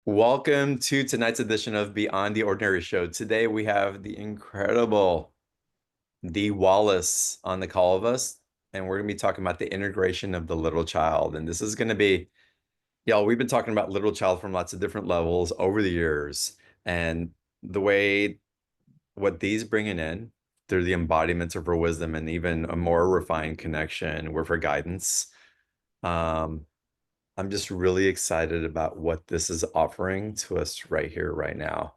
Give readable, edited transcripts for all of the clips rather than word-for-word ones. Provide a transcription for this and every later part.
Welcome to tonight's edition of Beyond the Ordinary Show. Today we have the incredible Dee Wallace on the call of us, and we're going to be talking about the integration of the little child. And this is going to be, y'all, we've been talking about little child from lots of different levels over the years, and the way what Dee's bringing in through the embodiments of her wisdom and even a more refined connection with her guidance. Um, I'm just really excited about what this is offering to us right here, right now.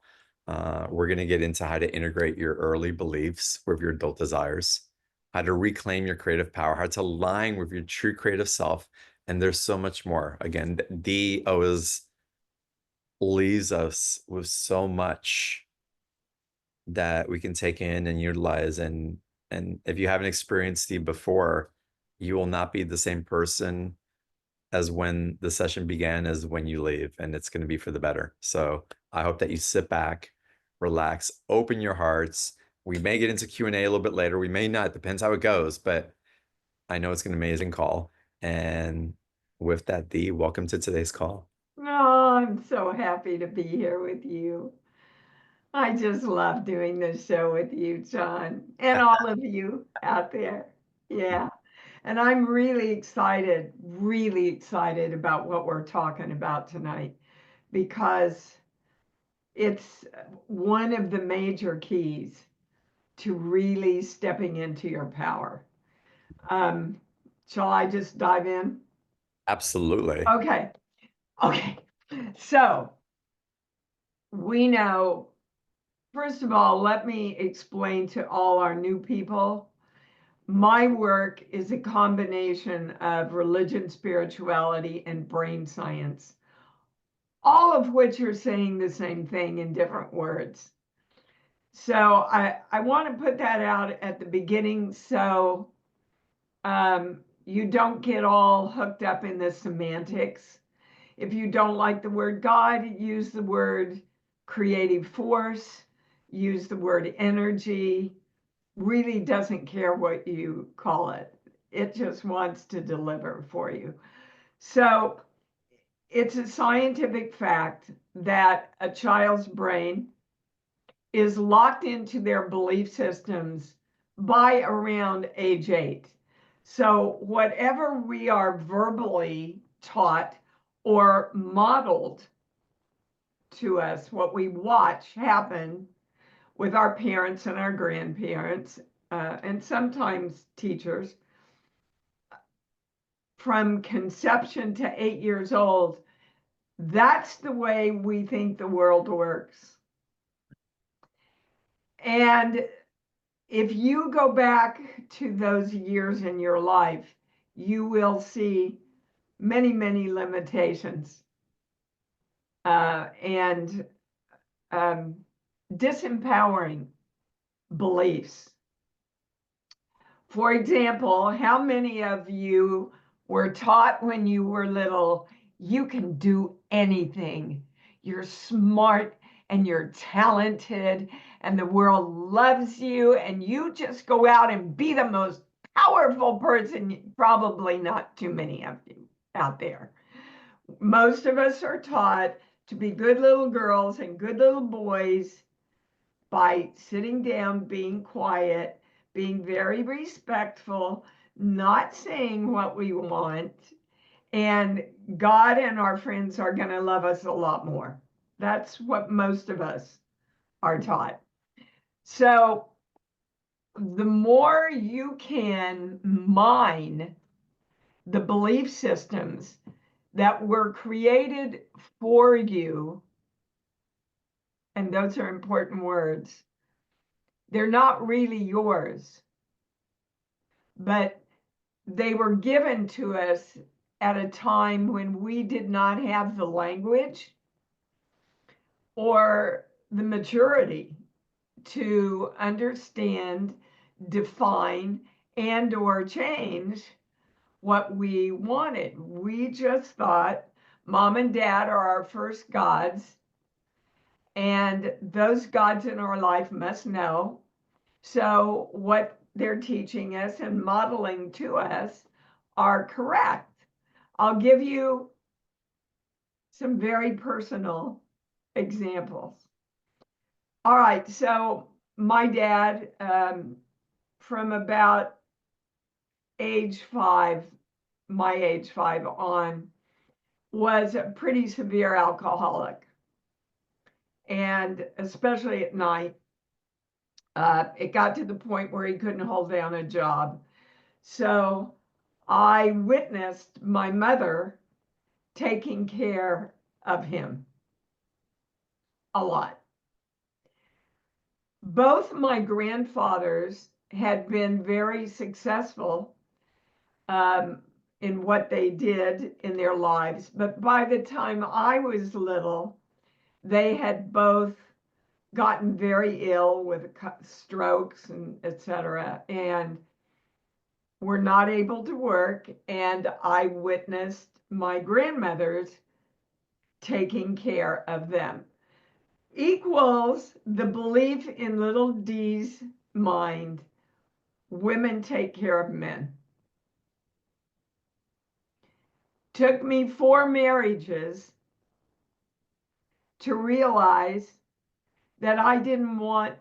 We're going to get into how to integrate your early beliefs with your adult desires, how to reclaim your creative power, how to align with your true creative self. And there's so much more. Again, Dee always leaves us with so much that we can take in and utilize. And if you haven't experienced Dee before, you will not be the same person as when the session began as when you leave, and it's going to be for the better. So I hope that you sit back, relax, open your hearts. We may get into Q&A a little bit later. We may not, depends how it goes, but I know it's an amazing call. And with that, Dee, welcome to today's call. Oh, I'm so happy to be here with you. I just love doing this show with you, John, and all of you out there. Yeah. And I'm really excited about what we're talking about tonight because it's one of the major keys to really stepping into your power. Um, shall I just dive in? Absolutely. Okay. Okay. So we know. First of all, let me explain to all our new people. My work is a combination of religion, spirituality, and brain science, all of which are saying the same thing in different words. So I want to put that out at the beginning so you don't get all hooked up in the semantics. If you don't like the word God, use the word creative force, use the word energy. Really doesn't care what you call it. It just wants to deliver for you. So it's a scientific fact that a child's brain is locked into their belief systems by around age 8. So whatever we are verbally taught or modeled to us, what we watch happen with our parents and our grandparents, and sometimes teachers, from conception to 8 years old, that's the way we think the world works. And if you go back to those years in your life, you will see many limitations and disempowering beliefs. For example, how many of you were taught when you were little, you can do anything? You're smart and you're talented, and the world loves you, and you just go out and be the most powerful person. Probably not too many of you out there. Most of us are taught to be good little girls and good little boys by sitting down, being quiet, being very respectful, not saying what we want, and God and our friends are going to love us a lot more. That's what most of us are taught. So the more you can mine the belief systems that were created for you, and those are important words, they're not really yours, but they were given to us at a time when we did not have the language or the maturity to understand, define, and or change what we wanted. We just thought mom and dad are our first gods, and those gods in our life must know. So what they're teaching us and modeling to us are correct. I'll give you some very personal examples. All right, so my dad, from about age 5, my age 5 on, was a pretty severe alcoholic. And especially at night, it got to the point where he couldn't hold down a job. So I witnessed my mother taking care of him a lot. Both my grandfathers had been very successful in what they did in their lives, but by the time I was little, they had both gotten very ill with strokes and etc. and were not able to work. And I witnessed my grandmothers taking care of them. Equals the belief in little Dee's mind, women take care of men. Took me 4 marriages to realize that I didn't want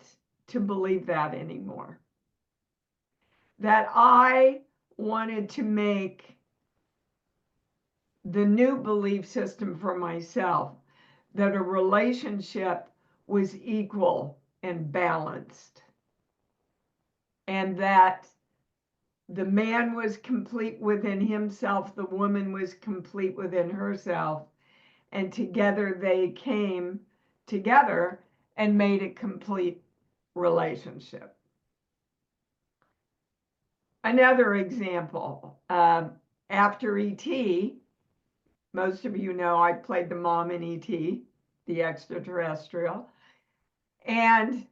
to believe that anymore. That I wanted to make the new belief system for myself, that a relationship was equal and balanced, and that the man was complete within himself, the woman was complete within herself, and together they came together and made a complete relationship. Another example, after E.T., most of you know I played the mom in E.T., the extraterrestrial. And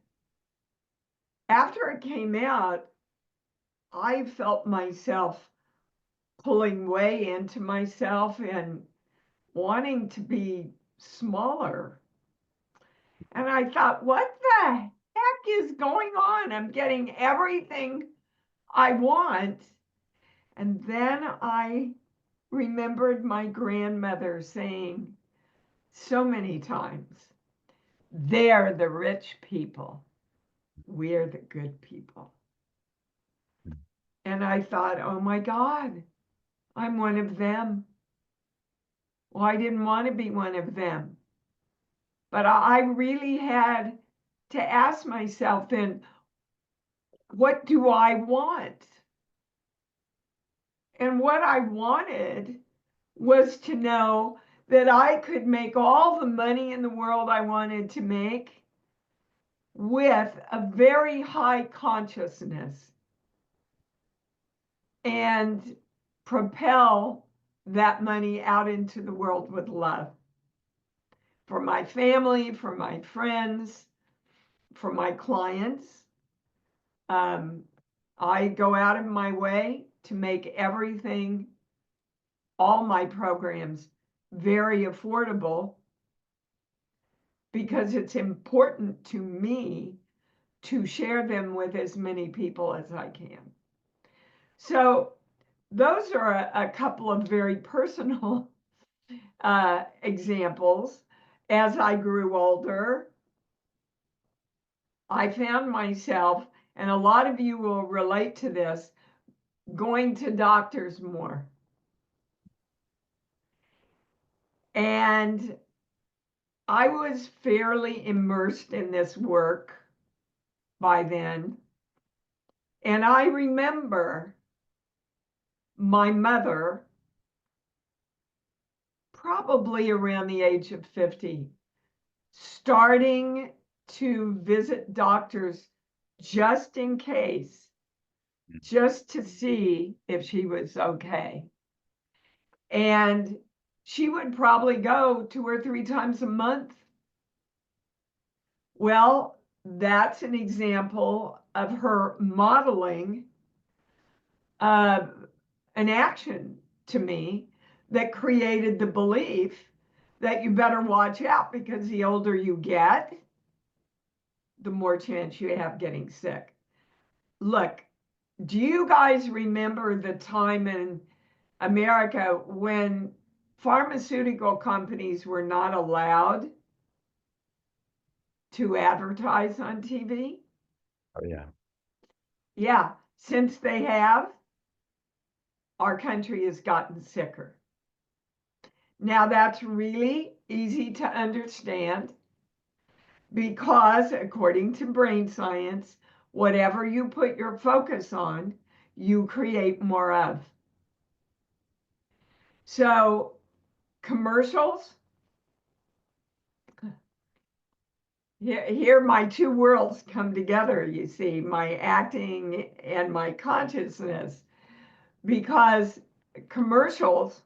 after it came out, I felt myself pulling way into myself and wanting to be smaller. And I thought, what the heck is going on? I'm getting everything I want. And then I remembered my grandmother saying so many times, they're the rich people, we're the good people. And I thought, oh my God, I'm one of them. Well, I didn't want to be one of them. But I really had to ask myself then, what do I want? And what I wanted was to know that I could make all the money in the world I wanted to make with a very high consciousness and propel that money out into the world with love for my family, for my friends, for my clients. I go out of my way to make everything, all my programs, very affordable because it's important to me to share them with as many people as I can. So those are a couple of very personal examples. As I grew older, I found myself, and a lot of you will relate to this, going to doctors more. And I was fairly immersed in this work by then. And I remember my mother, probably around the age of 50, starting to visit doctors just in case, just to see if she was okay. And she would probably go 2 or 3 times a month. Well, that's an example of her modeling an action to me that created the belief that you better watch out because the older you get, the more chance you have getting sick. Look, do you guys remember the time in America when pharmaceutical companies were not allowed to advertise on TV. Oh, yeah. Yeah, since they have, our country has gotten sicker. Now, that's really easy to understand because, according to brain science, whatever you put your focus on, you create more of. So, commercials, here my two worlds come together, you see, my acting and my consciousness, because commercials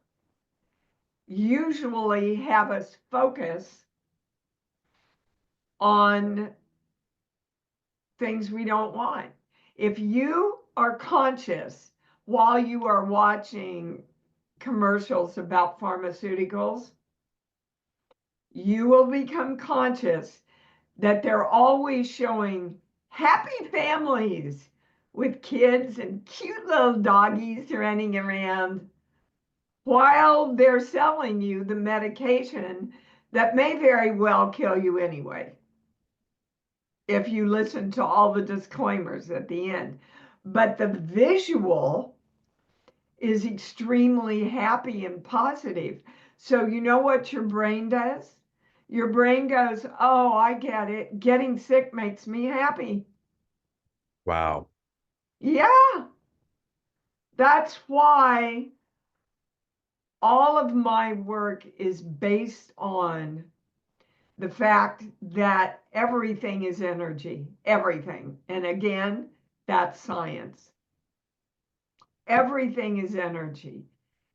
usually have us focus on things we don't want. If you are conscious while you are watching commercials about pharmaceuticals, you will become conscious that they're always showing happy families with kids and cute little doggies running around while they're selling you the medication that may very well kill you anyway, if you listen to all the disclaimers at the end. But the visual is extremely happy and positive. So you know what your brain does? Your brain goes, oh, I get it. Getting sick makes me happy. Wow. Yeah, that's why all of my work is based on the fact that everything is energy, everything. And again, that's science. Everything is energy.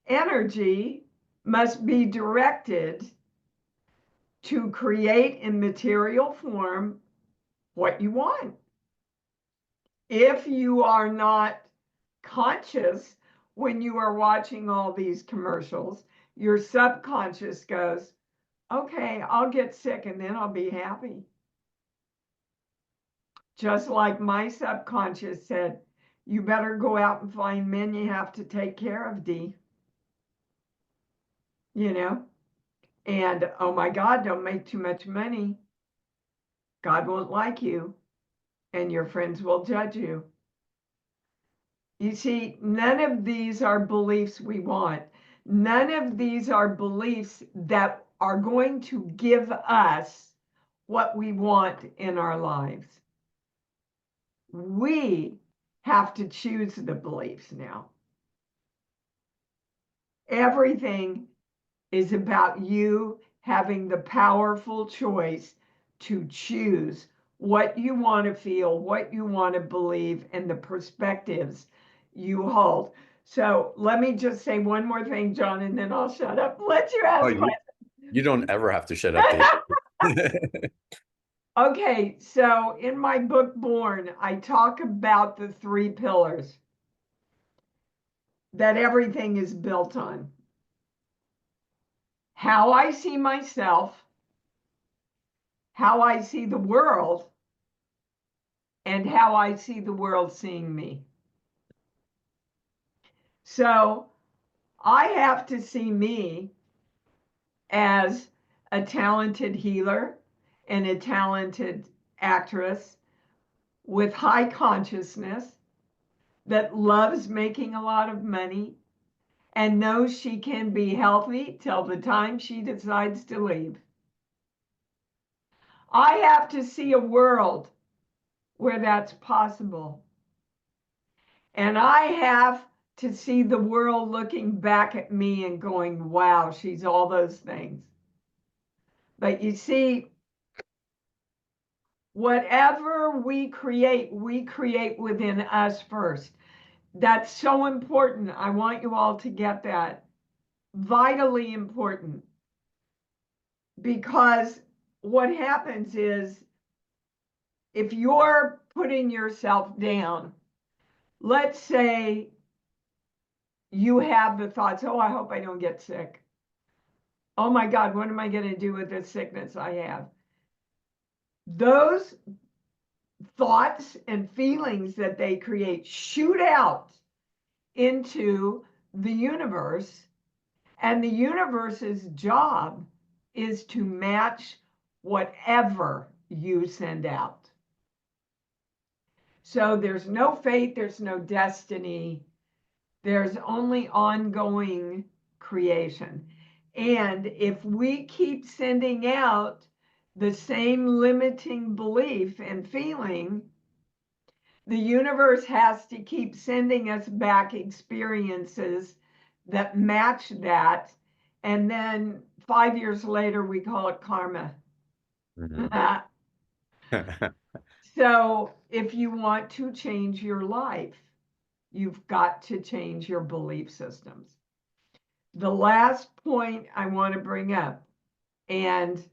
Energy must be directed to create in material form what you want. If you are not conscious when you are watching all these commercials, your subconscious goes, okay, I'll get sick and then I'll be happy. Just like my subconscious said, you better go out and find men you have to take care of, Dee. You know? And oh my God, don't make too much money. God won't like you, and your friends will judge you. You see, none of these are beliefs we want. None of these are beliefs that are going to give us what we want in our lives. We have to choose the beliefs now. Everything is about you having the powerful choice to choose what you want to feel, what you want to believe, and the perspectives you hold. So let me just say one more thing, John, and then I'll shut up. Let you Oh, ask you don't ever have to shut up, Dee. questions. Okay, so in my book, Born, I talk about the three pillars that everything is built on. How I see myself, how I see the world, and how I see the world seeing me. So I have to see me as a talented healer and a talented actress with high consciousness that loves making a lot of money and knows she can be healthy till the time she decides to leave. I have to see a world where that's possible. And I have to see the world looking back at me and going, wow, she's all those things. But you see, whatever we create within us first. That's so important. I want you all to get that. Vitally important. Because what happens is if you're putting yourself down, let's say you have the thoughts, oh, I hope I don't get sick. Oh my God, what am I going to do with this sickness I have? Those thoughts and feelings that they create shoot out into the universe, And the universe's job is to match whatever you send out. So there's no fate, there's no destiny, there's only ongoing creation. And if we keep sending out the same limiting belief and feeling, the universe has to keep sending us back experiences that match that. And then 5 years later, we call it karma. Mhm. So if you want to change your life, you've got to change your belief systems. The last point I want to bring up, and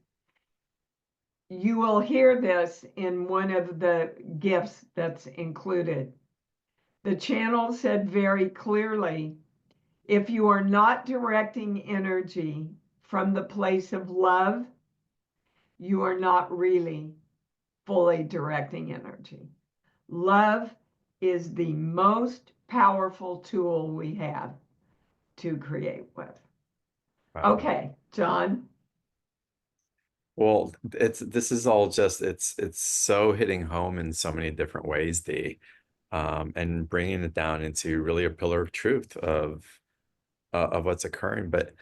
you will hear this in one of the gifts that's included. The channel said very clearly, if you are not directing energy from the place of love, you are not really fully directing energy. Love is the most powerful tool we have to create with. Wow. Okay, John. Well, this is all just it's so hitting home in so many different ways, Dee, and bringing it down into really a pillar of truth of what's occurring. But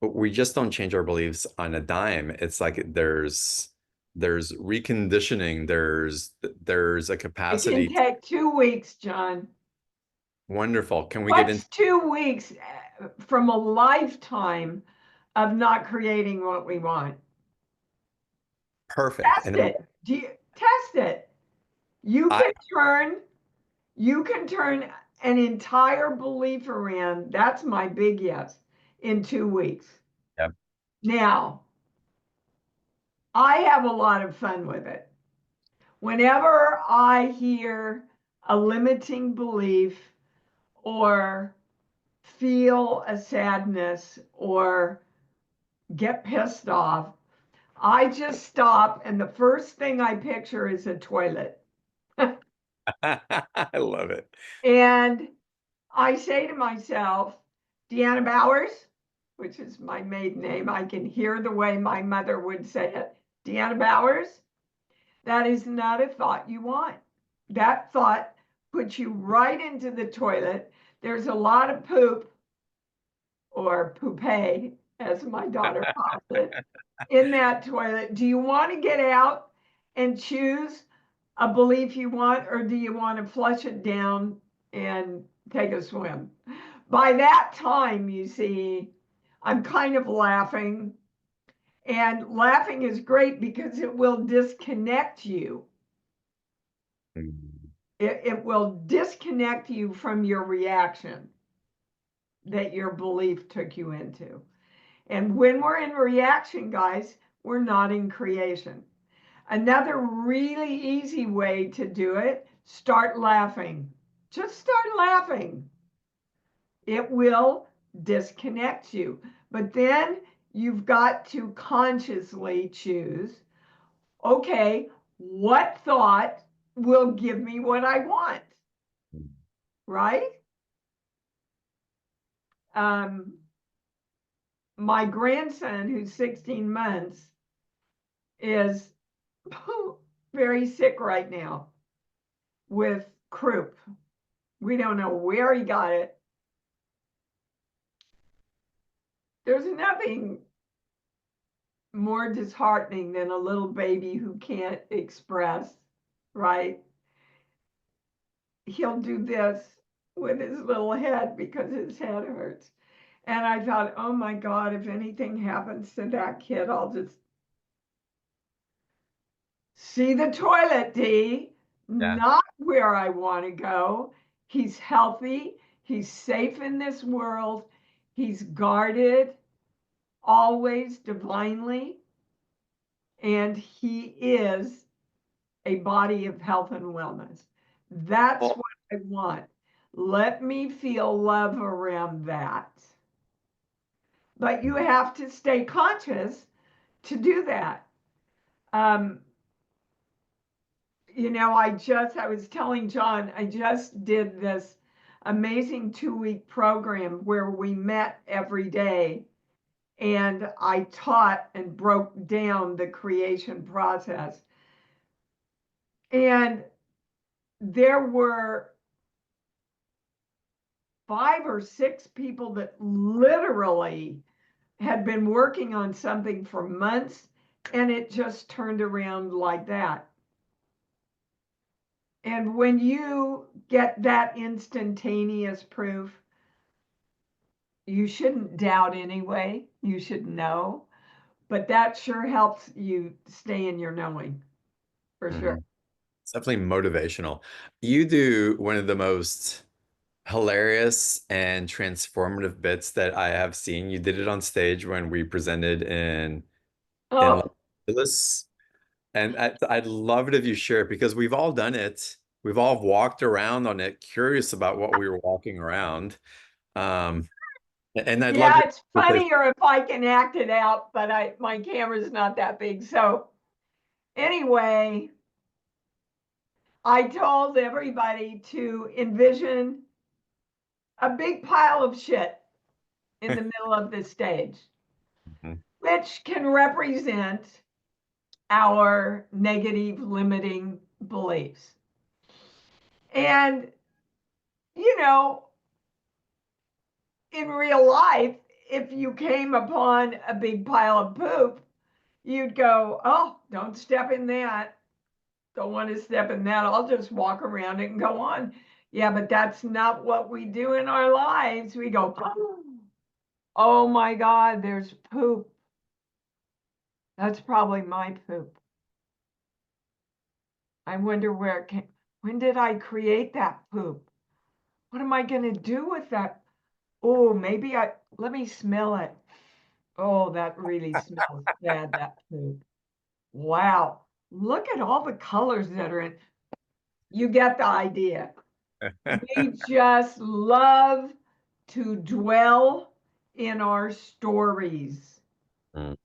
we just don't change our beliefs on a dime. It's like there's reconditioning, there's a It can capacity. take 2 weeks, John. Wonderful. Can we get What's into 2 weeks from a lifetime of not creating what we want? perfect? Test And it. Do you test it? You I can turn you can turn an entire belief around. That's my big yes in 2 weeks. yeah. Now, I have a lot of fun with it. Whenever I hear a limiting belief or feel a sadness or get pissed off, I just stop and the first thing I picture is a toilet. I love it. And I say to myself, Deanna Bowers, which is my maiden name, I can hear the way my mother would say it. Deanna Bowers, that is not a thought you want. That thought puts you right into the toilet. There's a lot of poop or poupée, as my daughter calls it, in that toilet. Do you want to get out and choose a belief you want, or do you want to flush it down and take a swim? By that time, you see, I'm kind of laughing. And laughing is great because it will disconnect you. Mm. It will disconnect you from your reaction that your belief took you into. And when we're in reaction, guys, we're not in creation. Another really easy way to do it, start laughing. Just start laughing. It will disconnect you. But then you've got to consciously choose, okay, what thought will give me what I want, right? Um, my grandson, who's 16 months, is very sick right now with croup. We don't know where he got it. There's nothing more disheartening than a little baby who can't express, right? He'll do this with his little head because his head hurts. And I thought, oh my God, if anything happens to that kid, I'll just see the toilet, Dee, Yeah. not where I want to go. He's healthy. He's safe in this world. He's guarded always divinely. And he is a body of health and wellness. That's Well, what I want. Let me feel love around that. But you have to stay conscious to do that. Um, I was telling John, I just did this amazing 2-week program where we met every day and I taught and broke down the creation process. And there were 5 or 6 people that literally had been working on something for months and it just turned around like that. And when you get that instantaneous proof, you shouldn't doubt anyway. You should know. But that sure helps you stay in your knowing, for sure. Mhm. It's definitely motivational. You do one of the most hilarious and transformative bits that I have seen. You did it on stage when we presented in Los Oh, Angeles. And I'd love it if you share it because we've all done it. We've all walked around on it, curious about what we were walking around. Um, and I'd love yeah, your it's because funnier if I can act it out, but my camera's not that big. So anyway, I told everybody to envision a big pile of shit in the middle of the stage, which can represent our negative limiting beliefs. And, you know, in real life, if you came upon a big pile of poop, you'd go, oh, don't step in that. Don't want to step in that. I'll just walk around it and go on. Yeah, but that's not what we do in our lives. We go, oh my God, there's poop. That's probably my poop. I wonder where it came. When did I create that poop? What am I going to do with that? Oh, let me smell it. Oh, that really smells bad, that poop. Wow. Look at all the colors that are in. You get the idea. We just love to dwell in our stories. Mm.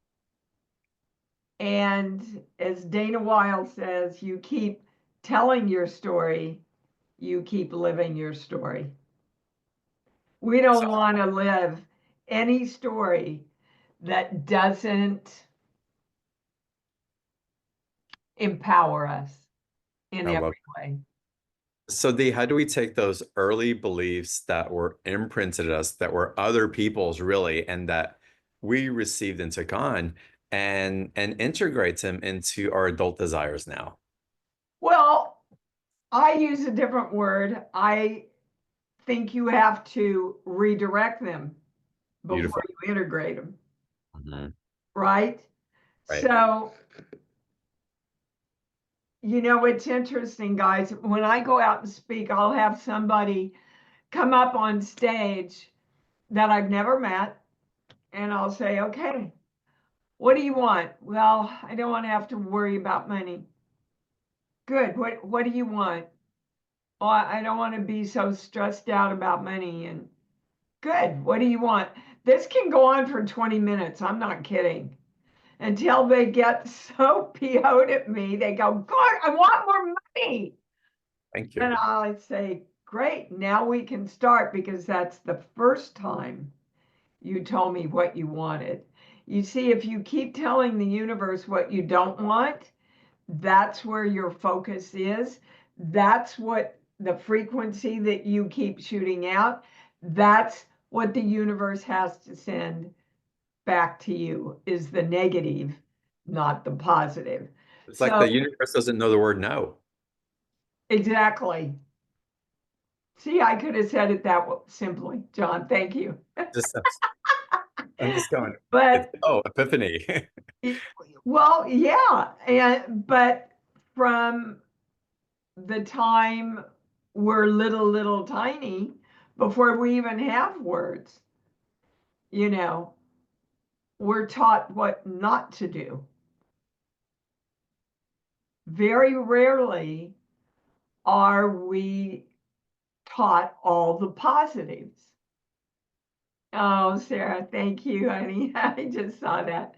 And as Dana Wilde says, you keep telling your story, you keep living your story. We So don't want to live any story that doesn't empower us in I every love way. So Dee, how do we take those early beliefs that were imprinted at us, that were other people's really, and that we received and took on, and integrate them into our adult desires now? Well, I use a different word. I think you have to redirect them before Beautiful. you integrate them, Mhm. right? Right. So, it's interesting, guys. When I go out and speak, I'll have somebody come up on stage that I've never met, and I'll say, okay, what do you want? Well, I don't want to have to worry about money. Good. What do you want? Oh, I don't want to be so stressed out about money. And good. What do you want? This can go on for 20 minutes. I'm not kidding. Until they get so PO'd at me, they go, God, I want more money. Thank And you. I say, great, now we can start because that's the first time you told me what you wanted. You see, if you keep telling the universe what you don't want, that's where your focus is. That's what the frequency that you keep shooting out, that's what the universe has to send back to you is the negative, not the positive. It's like So, the universe doesn't know the word no. exactly. See, I could have said it that simply, John. Thank you. Just I'm just going, it's But epiphany. well, yeah, but from the time we're little tiny, before we even have words, you know, we're taught what not to do. Very rarely are we taught all the positives. Oh, Sarah, thank you, honey. I just saw that.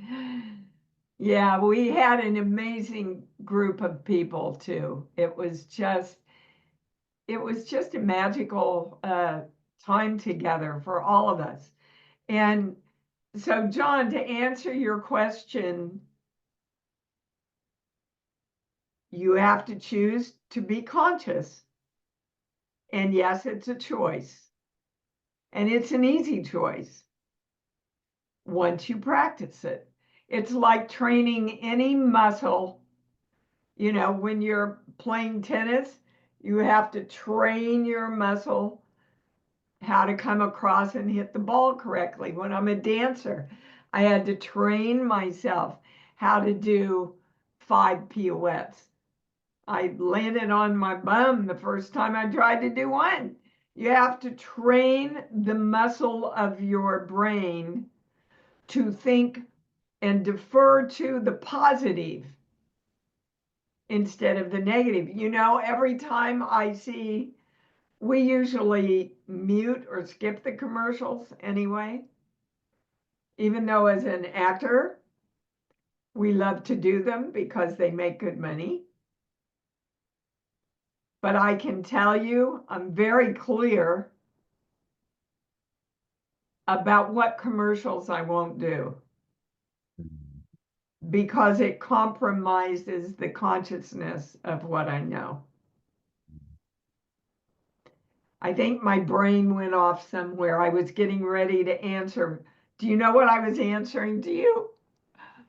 Yeah, we had an amazing group of people too. It was just it was just a magical time together for all of us. And so, John, to answer your question, you have to choose to be conscious. And yes, it's a choice. And it's an easy choice once you practice it. It's like training any muscle. You know, when you're playing tennis, you have to train your muscle how to come across and hit the ball correctly. When I'm a dancer, I had to train myself how to do 5 pirouettes. I landed on my bum the first time I tried to do one. You have to train the muscle of your brain to think and defer to the positive instead of the negative. You know, every time I see, we usually mute or skip the commercials anyway, even though as an actor, we love to do them because they make good money. But I can tell you, I'm very clear about what commercials I won't do because it compromises the consciousness of what I know. I think my brain went off somewhere. I was getting ready to answer. Do you know what I was answering to you?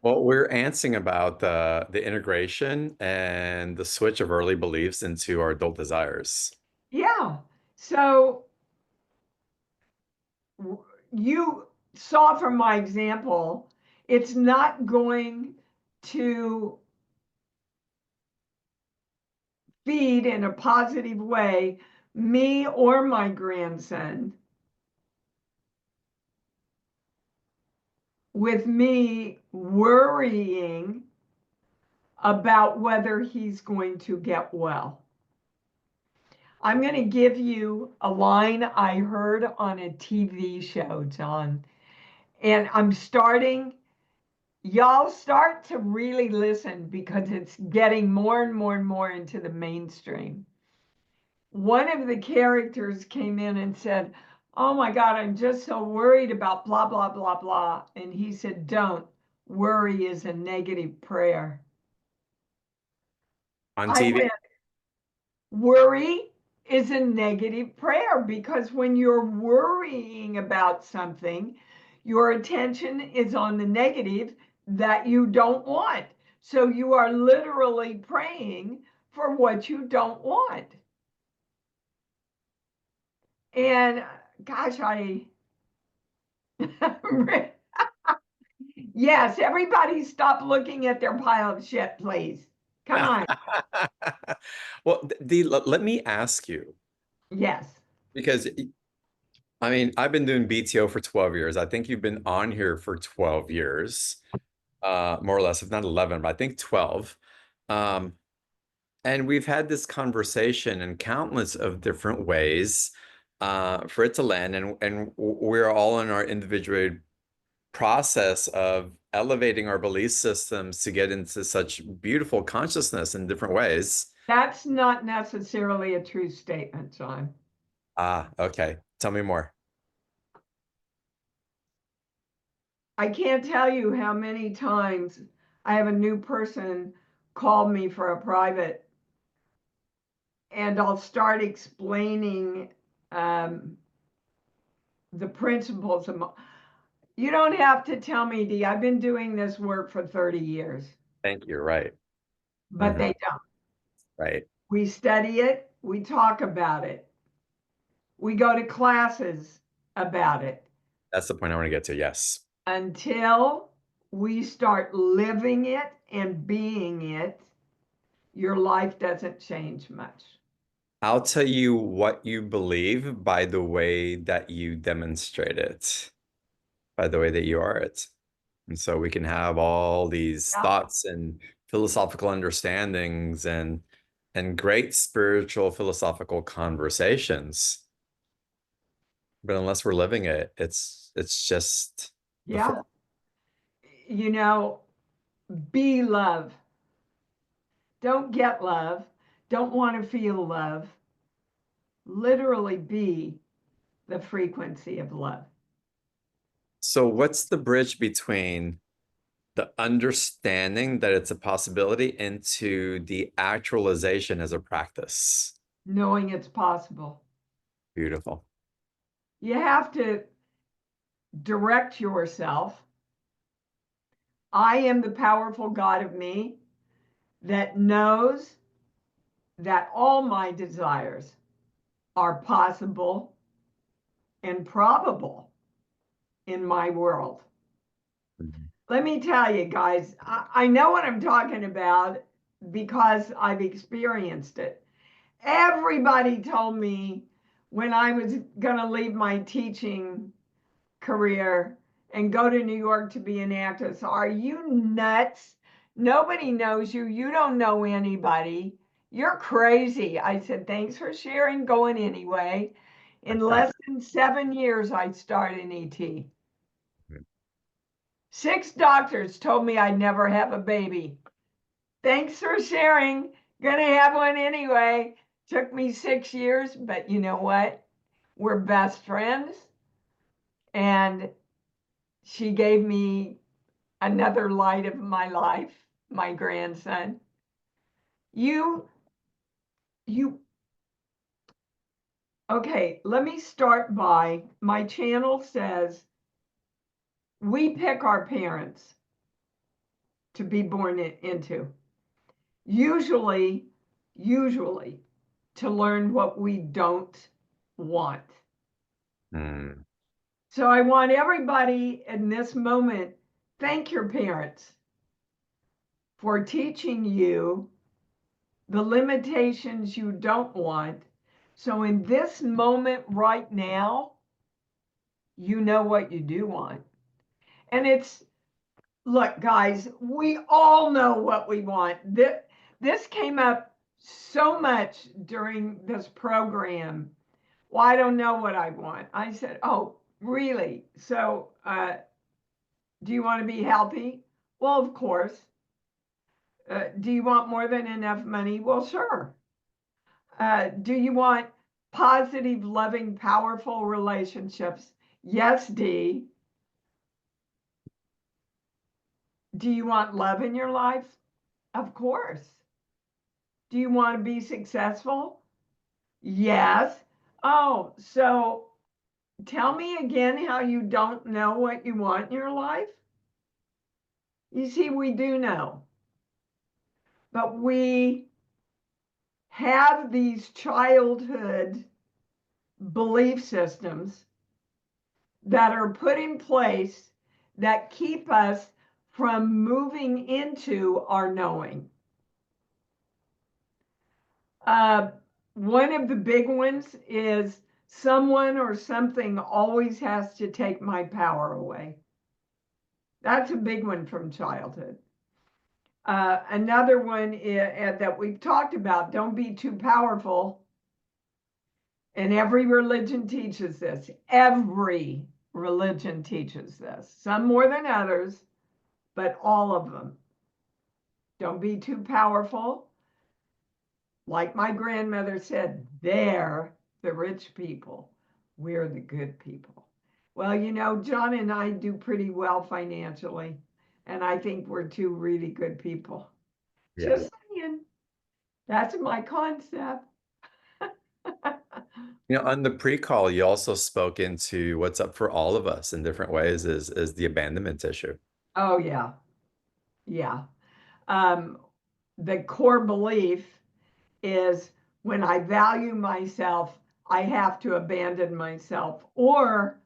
Well, we're answering about the integration and the switch of early beliefs into our adult desires. Yeah. So you saw from my example, it's not going to feed in a positive way me or my grandson with me worrying about whether he's going to get well. I'm going to give you a line I heard on a TV show, John. And y'all start to really listen because it's getting more and more and more into the mainstream. One of the characters came in and said, "Oh my God, I'm just so worried about blah, blah, blah, blah." And he said, "Don't. Worry is a negative prayer." On I TV? went, worry is a negative prayer because when you're worrying about something, your attention is on the negative that you don't want. So you are literally praying for what you don't want. And gosh, yes, everybody stop looking at their pile of shit, please. Come on. Well, Dee, let me ask you, Yes. because I mean, I've been doing BTO for 12 years. I think you've been on here for 12 years, more or less, if not 11, but I think 12. Um, and we've had this conversation in countless of different ways for it to land, and we're all in our individual process of elevating our belief systems to get into such beautiful consciousness in different ways. That's not necessarily a true statement, John. Ah, okay. Tell me more. I can't tell you how many times I have a new person call me for a private, and I'll start explaining um, the principles of. You don't have to tell me, Dee. I've been doing this work for 30 years, Thank you. Right. but Mhm. they don't. Right. We study it, we talk about it, we go to classes about it That's the point I want to get to. Yes. until we start living it and being it. Your life doesn't change much. I'll tell you what you believe by the way that you demonstrate it, by the way that you are it. And so we can have all these Yeah. thoughts and philosophical understandings and great spiritual philosophical conversations. But unless we're living it, it's just the Yeah. form. You know, be love. Don't get love. Don't want to feel love. literally be the frequency of love. So what's the bridge between the understanding that it's a possibility into the actualization as a practice? Knowing it's possible. Beautiful. You have to direct yourself. I am the powerful God of me that knows that all my desires are possible and probable in my world. Mhm. Let me tell you guys, I know what I'm talking about because I've experienced it. Everybody told me when I was going to leave my teaching career and go to New York to be an actress, are you nuts? Nobody knows you. You don't know anybody. You're crazy. I said, thanks for sharing, going anyway. In less than 7 years, I started in ET. 6 doctors told me I'd never have a baby. Thanks for sharing. Gonna have one anyway. Took me 6 years, but you know what? We're best friends. And she gave me another light of my life, my grandson. You, you, okay, let me start by my channel says we pick our parents to be born into. Usually, usually to learn what we don't want. Mm. So I want everybody in this moment, thank your parents for teaching you the limitations you don't want. So in this moment right now, you know what you do want. And it's, look, guys, we all know what we want. This came up so much during this program. Well, I don't know what I want. I said, oh, really? So, do you want to be healthy? Well, of course. Do you want more than enough money? Well, sure. Do you want positive, loving, powerful relationships? Yes, Dee. Do you want love in your life? Of course. Do you want to be successful? Yes. Oh, so tell me again how you don't know what you want in your life? You see, we do know, but we have these childhood belief systems that are put in place that keep us from moving into our knowing. Uh, One of the big ones is someone or something always has to take my power away. That's a big one from childhood. Another one that we've talked about, don't be too powerful. And every religion teaches this. Every religion teaches this. Some more than others, but all of them. Don't be too powerful. Like my grandmother said, they're the rich people. We're the good people. Well, you know, John and I do pretty well financially, and I think we're two really good people. Yeah. Just saying, that's my concept. On the pre-call, you also spoke into what's up for all of us in different ways is the abandonment issue. Oh, yeah. Yeah. Um, the core belief is when I value myself, I have to abandon myself, or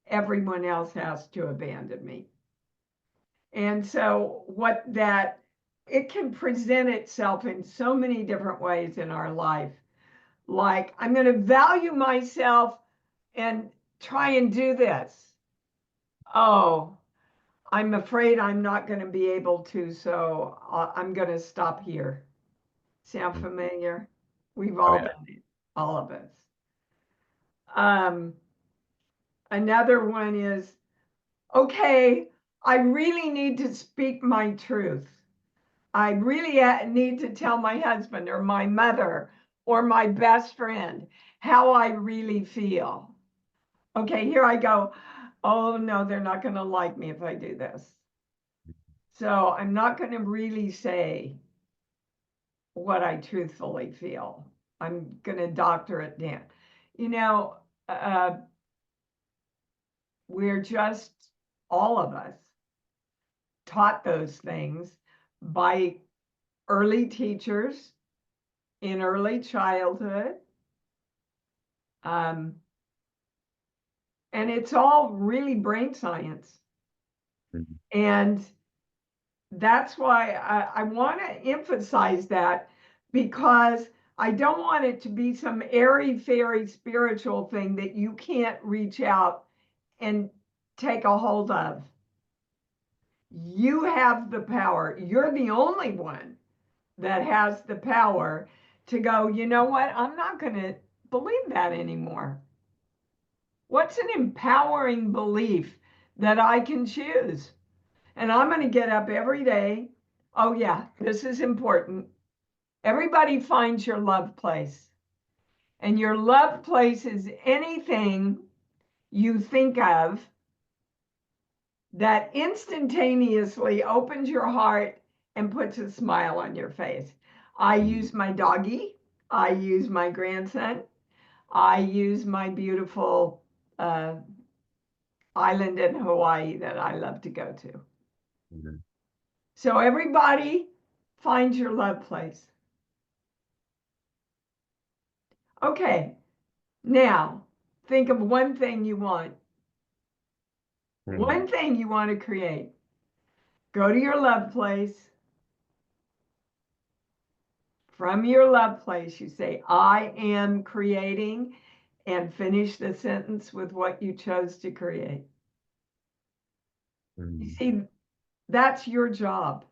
everyone else has to abandon me. And so, it can present itself in so many different ways in our life. Like, I'm going to value myself and try and do this. Oh, I'm afraid I'm not going to be able to, so I'm going to stop here. Sound Mm. familiar? We've Oh all yeah. done it, all of us. Um, Another one is, okay, I really need to speak my truth. I really need to tell my husband or my mother or my best friend how I really feel. Okay, here I go. Oh no, they're not going to like me if I do this. So I'm not going to really say what I truthfully feel. I'm going to doctor it down. You know, uh, we're just, all of us, taught those things by early teachers in early childhood. Um, and it's all really brain science. Mhm. And that's why I want to emphasize that, because I don't want it to be some airy fairy spiritual thing that you can't reach out and take a hold of. You have the power. You're the only one that has the power to go, you know what? I'm not going to believe that anymore. What's an empowering belief that I can choose? And I'm going to get up every day. Oh, yeah, this is important. Everybody finds your love place. And your love place is anything you think of that instantaneously opens your heart and puts a smile on your face. I use my doggie. I use my grandson. I use my beautiful uh, island in Hawaii that I love to go to. Mhm. So everybody find your love place. Okay, now think of one thing you want. Mhm. One thing you want to create. Go to your love place. From your love place, you say, I am creating, and finish the sentence with what you chose to create. You Mhm. see, that's your job.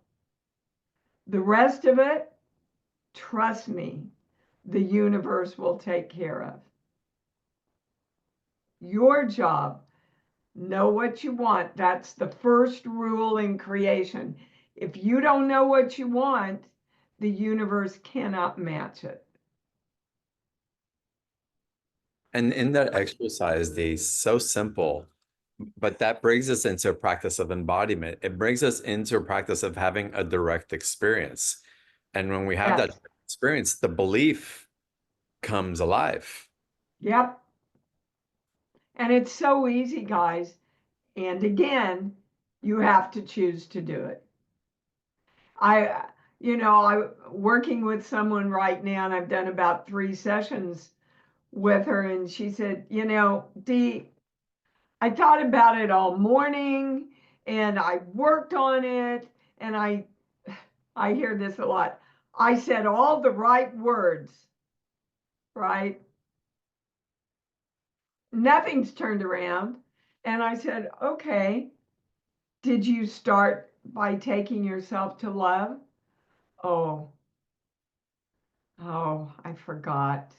The rest of it, trust me, the universe will take care of. Your job, know what you want. That's the first rule in creation. If you don't know what you want, the universe cannot match it. And in that exercise, they so simple, but that brings us into a practice of embodiment. It brings us into a practice of having a direct experience. And when we have that Yes. experience, the belief comes alive. Yep. And it's so easy, guys. And again, you have to choose to do it. I, I'm working with someone right now, and I've done about 3 sessions with her, and she said, Dee, I thought about it all morning, and I worked on it, and I hear this a lot. I said all the right words, right? Nothing's turned around. And I said, okay, did you start by taking yourself to love? Oh, oh, I forgot.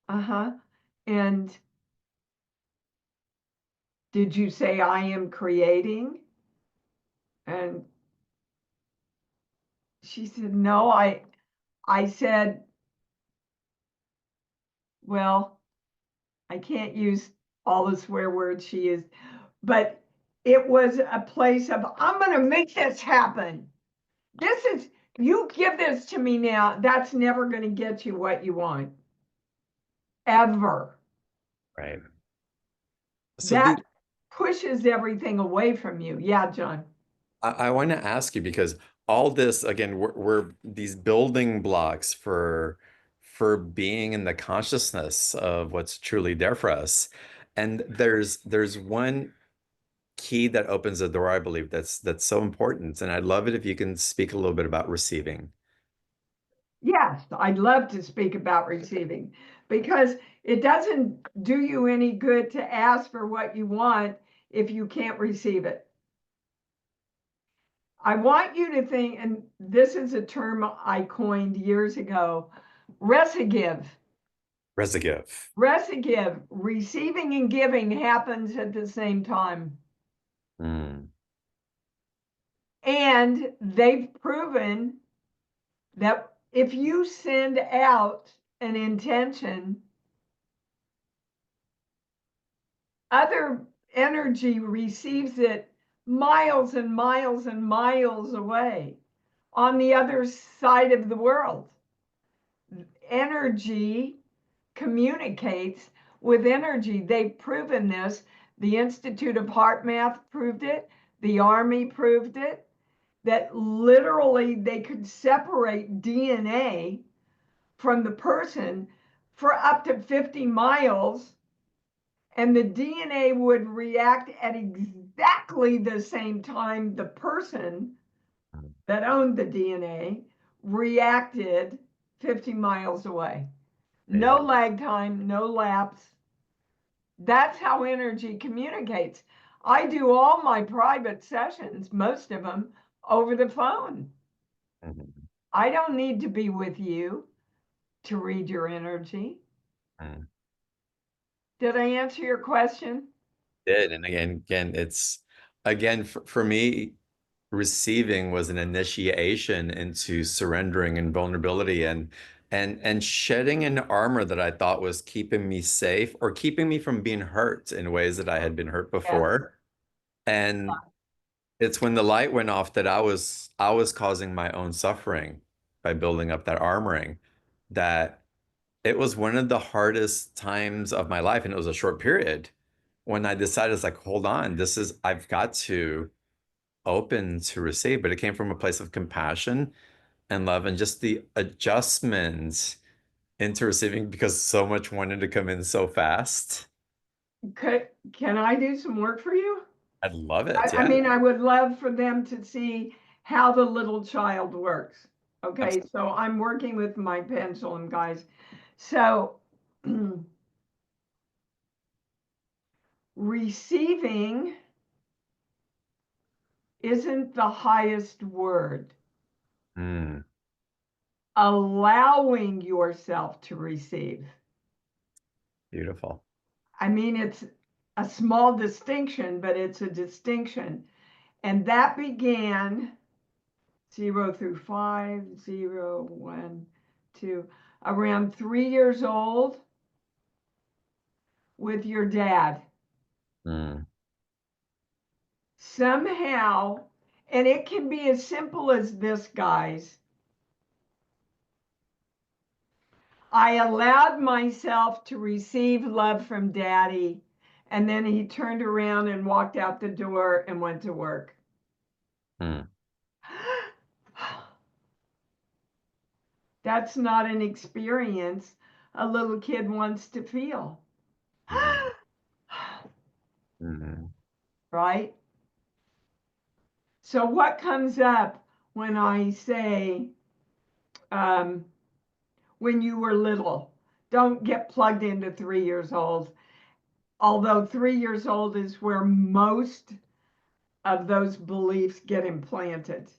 Uh-huh. And did you say I am creating? And she said, no, I said, well, I can't use all the swear words she used, but it was a place of, I'm going to make this happen. This is, you give this to me now, that's never going to get you what you want, ever. Right. So That the pushes everything away from you. Yeah, John. I want to ask you because all this again, we're these building blocks for being in the consciousness of what's truly there for us. And there's one key that opens the door, I believe, that's so important. And I'd love it if you can speak a little bit about receiving. Yes, I'd love to speak about receiving, because it doesn't do you any good to ask for what you want if you can't receive it. I want you to think, and this is a term I coined years ago, recigive. Rezagiv. Recigive, receiving and giving happens at the same time. Mm, And they've proven that if you send out an intention, other energy receives it miles and miles and miles away on the other side of the world. Energy communicates with energy. They've proven this. The Institute of Heart Math proved it. The Army proved it. That literally they could separate DNA from the person for up to 50 miles, and the DNA would react at exactly the same time the person that owned the DNA reacted 50 miles away. No Amazing. lag time, no lapse. That's how energy communicates. I do all my private sessions, most of them, over the phone. Mhm. I don't need to be with you to read your energy. Mhm. Did I answer your question? Did. And again, it's again for me, receiving was an initiation into surrendering and vulnerability and shedding an armor that I thought was keeping me safe or keeping me from being hurt in ways that I had been hurt Yeah. before. And it's when the light went off that I was causing my own suffering by building up that armoring, that it was one of the hardest times of my life, and it was a short period when I decided, it's like, hold on, I've got to open to receive. But it came from a place of compassion and love and just the adjustments into receiving because so much wanted to come in so fast. Can I do some work for you? I'd love it. I Yeah. mean, I would love for them to see how the little child works. Okay, Absolutely. so I'm working with my pendulum, guys. So receiving isn't the highest word. Mm, Allowing yourself to receive. beautiful. I mean, it's a small distinction, but it's a distinction. And that began 0 through 5, 0, 1, 2, around 3 years old with your dad. Mm, Somehow, and it can be as simple as this, guys. I allowed myself to receive love from daddy, and then he turned around and walked out the door and went to work. mm, That's not an experience a little kid wants to feel. mm, mm, Right? So, what comes up when I say, um, when you were little? Don't get plugged into 3 years old, although 3 years old is where most of those beliefs get implanted.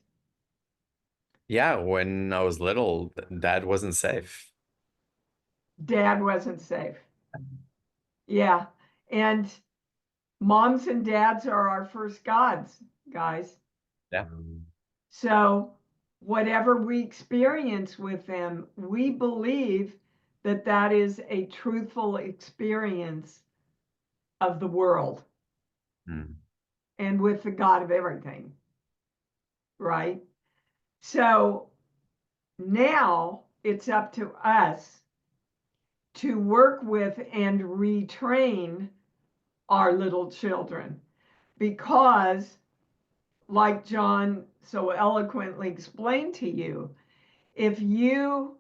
yeah, when I was little, dad wasn't safe. Dad wasn't safe. Yeah. And moms and dads are our first gods, guys. Yeah. So, whatever we experience with them, we believe that that is a truthful experience of the world Mm, and with the God of everything, right? So, now it's up to us to work with and retrain our little children because, like John so eloquently explained to you, if you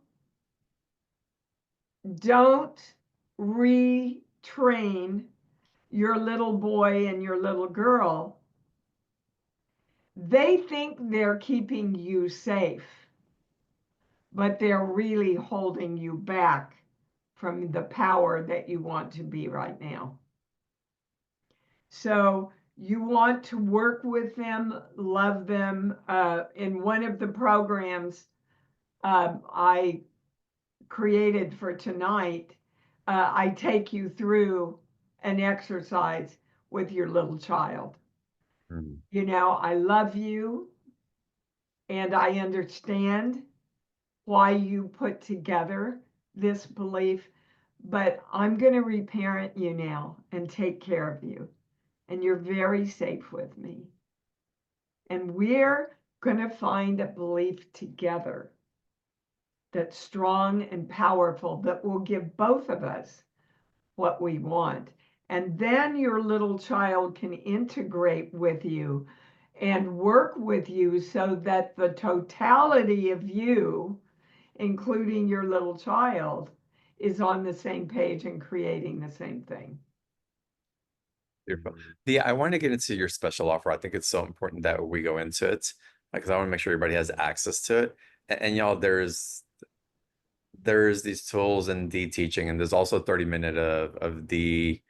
don't retrain your little boy and your little girl, they think they're keeping you safe, but they're really holding you back from the power that you want to be right now. So you want to work with them, love them. In one of the programs I created for tonight, I take you through an exercise with your little child. mm, I love you and I understand why you put together this belief, but I'm going to reparent you now and take care of you. And you're very safe with me. And we're going to find a belief together that's strong and powerful that will give both of us what we want. And then your little child can integrate with you and work with you so that the totality of you, including your little child, is on the same page and creating the same thing. Beautiful. I want to get into your special offer. I think it's so important that we go into it because I want to make sure everybody has access to it. And y'all, there's these tools and the teaching, and there's also 30 minute of the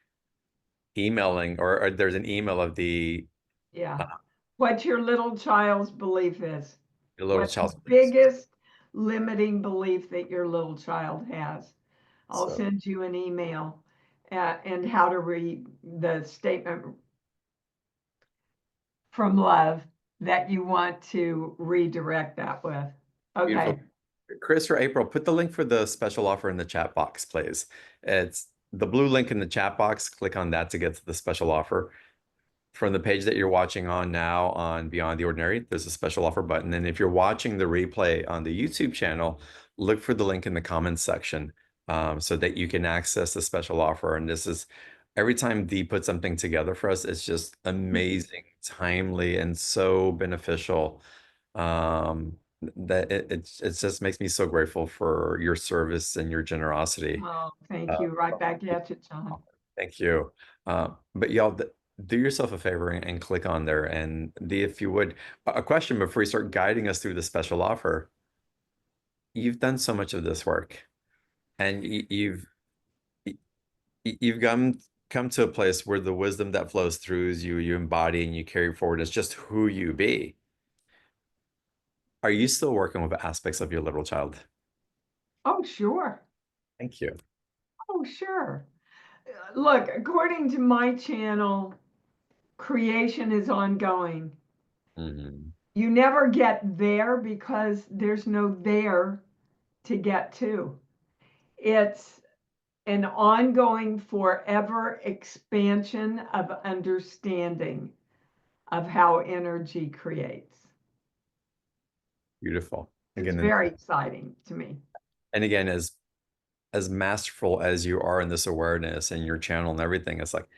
emailing, or there's an email of the Yeah. uh, What your little child's belief is. your little What's the child's place. biggest limiting belief that your little child has? I'll So send you an email and how to read the statement from love that you want to redirect that with. beautiful. Okay. Chris or April, put the link for the special offer in the chat box, please. It's the blue link in the chat box. Click on that to get to the special offer. From the page that you're watching on now on Beyond the Ordinary, there's a special offer button. And if you're watching the replay on the YouTube channel, look for the link in the comments section so that you can access the special offer. And this is every time Dee puts something together for us, it's just amazing, timely, and so beneficial. That it just makes me so grateful for your service and your generosity. Oh, thank Uh, you. Right back at you, John. Thank you. But y'all, do yourself a favor and click on there. And if you would, a question before you start guiding us through the special offer. You've done so much of this work, and y- you've come to a place where the wisdom that flows through you embody and you carry forward is just who you be. Are you still working with aspects of your little child? Oh, sure. Thank you. Oh, sure. Look, according to my channel, creation is ongoing. Mhm. You never get there because there's no there to get to. It's an ongoing, forever expansion of understanding of how energy creates. Beautiful. It's Again, very exciting to me. and again, as masterful as you are in this awareness and your channel and everything, it's like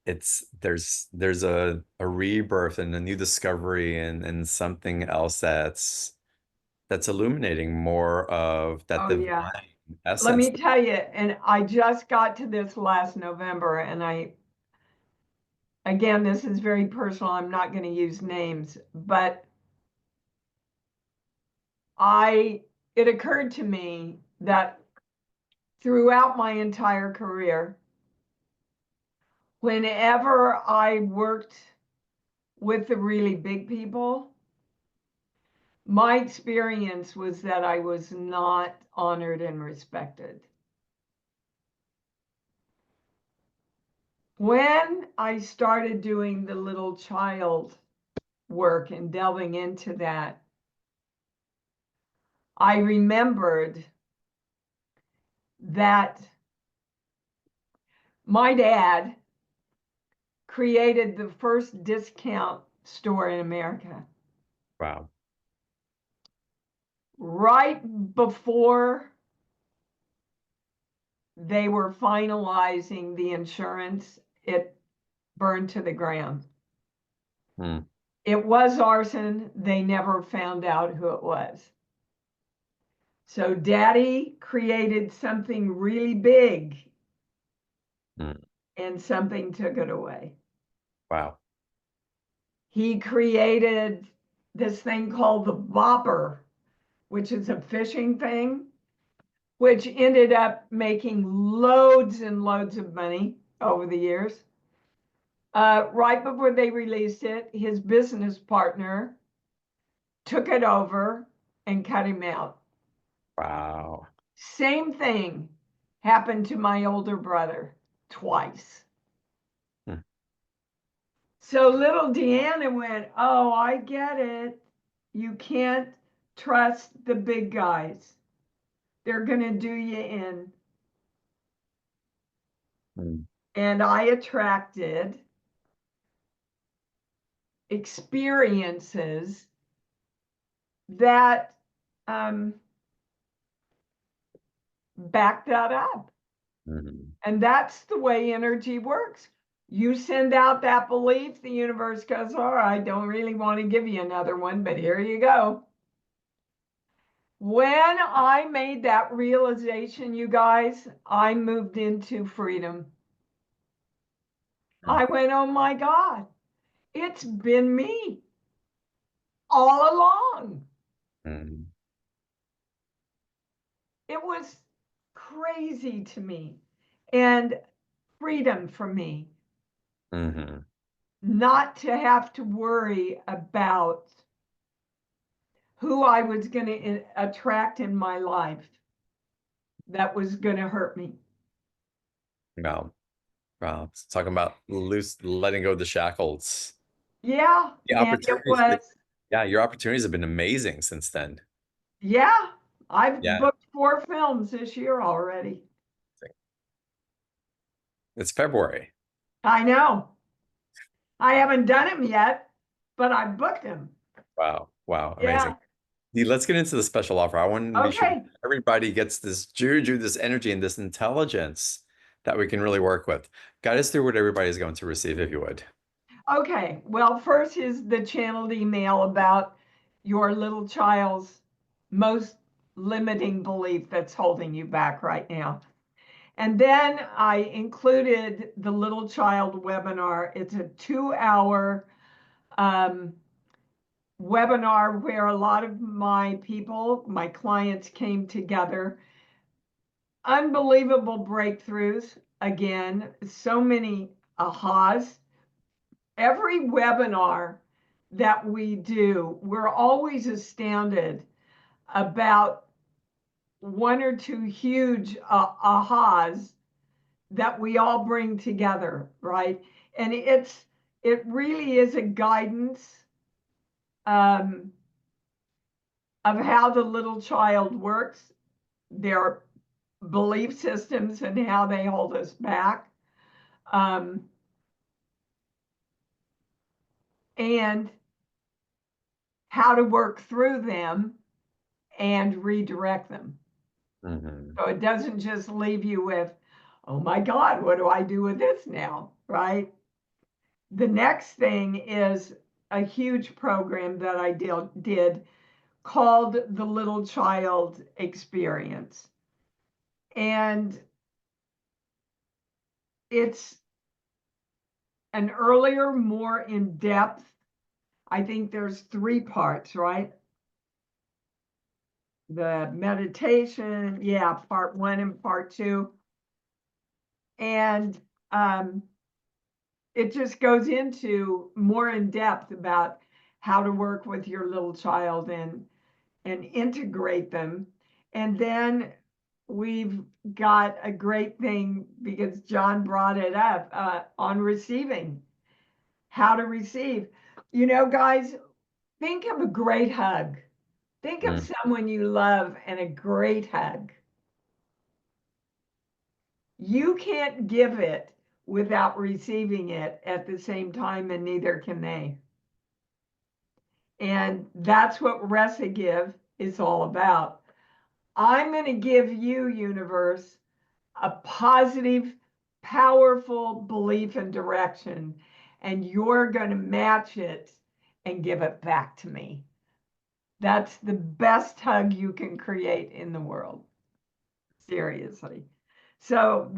there's a rebirth and a new discovery and something else that's illuminating more of that Oh, yeah. divine Let essence. me tell you, and I just got to this last November, and again, this is very personal. I'm not going to use names, but it occurred to me that throughout my entire career, whenever I worked with the really big people, my experience was that I was not honored and respected. When I started doing the little child work and delving into that, I remembered that my dad created the first discount store in America. Wow. Right before they were finalizing the insurance, it burned to the ground. Hmm. It was arson. They never found out who it was. So Daddy created something really big Hmm. and something took it away. Wow. He created this thing called the Bopper, which is a fishing thing, which ended up making loads and loads of money over the years. Right before they released it, his business partner took it over and cut him out. Wow. Same thing happened to my older brother twice. Hmm. So little Deanna went, oh, I get it. You can't trust the big guys. they're going to do you in. Mm, And I attracted experiences that back that up. mhm, And that's the way energy works. You send out that belief, the universe goes, all right, don't really want to give you another one, but here you go. When I made that realization, you guys, I moved into freedom. I went, oh my God, it's been me all along. mhm, It was crazy to me. And freedom for me, mhm, not to have to worry about who I was going to attract in my life that was going to hurt me. wow. Wow. It's talking about letting go of the shackles. Yeah. The And it opportunities, was, yeah, your opportunities have been amazing since then. yeah, I've Yeah. booked 4 films this year already. It's February. I know. I haven't done them yet, but I booked them. Wow. Wow. Amazing. Yeah. Let's get into the special offer. I want to be sure Okay. everybody gets this juju, this energy, and this intelligence that we can really work with. Guide us through what everybody's going to receive, if you would. Okay. Well, first is the channeled email about your little child's most limiting belief that's holding you back right now. And then I included the little child webinar. It's a 2 hour webinar where a lot of my people, my clients came together. Unbelievable breakthroughs. Again, so many ahas. Every webinar that we do, we're always astounded about one or two huge ahas that we all bring together, right? And it really is a guidance um, of how the little child works, their belief systems, and how they hold us back, um, and how to work through them and redirect them. Hmm. So it doesn't just leave you with, oh my God, what do I do with this now, right? The next thing is a huge program that I did called the Little Child Experience. And it's an earlier, more in depth. I think there's 3 parts, right? The meditation, yeah, part 1 and part 2. And it just goes into more in depth about how to work with your little child and integrate them. And then we've got a great thing because John brought it up on receiving, how to receive. You know, guys, think of a great hug. Think of someone you love and a great hug. You can't give it without receiving it at the same time, and neither can they. And that's what Recigive is all about. I'm going to give you, universe, a positive, powerful belief and direction, and you're going to match it and give it back to me. That's the best hug you can create in the world. Seriously. So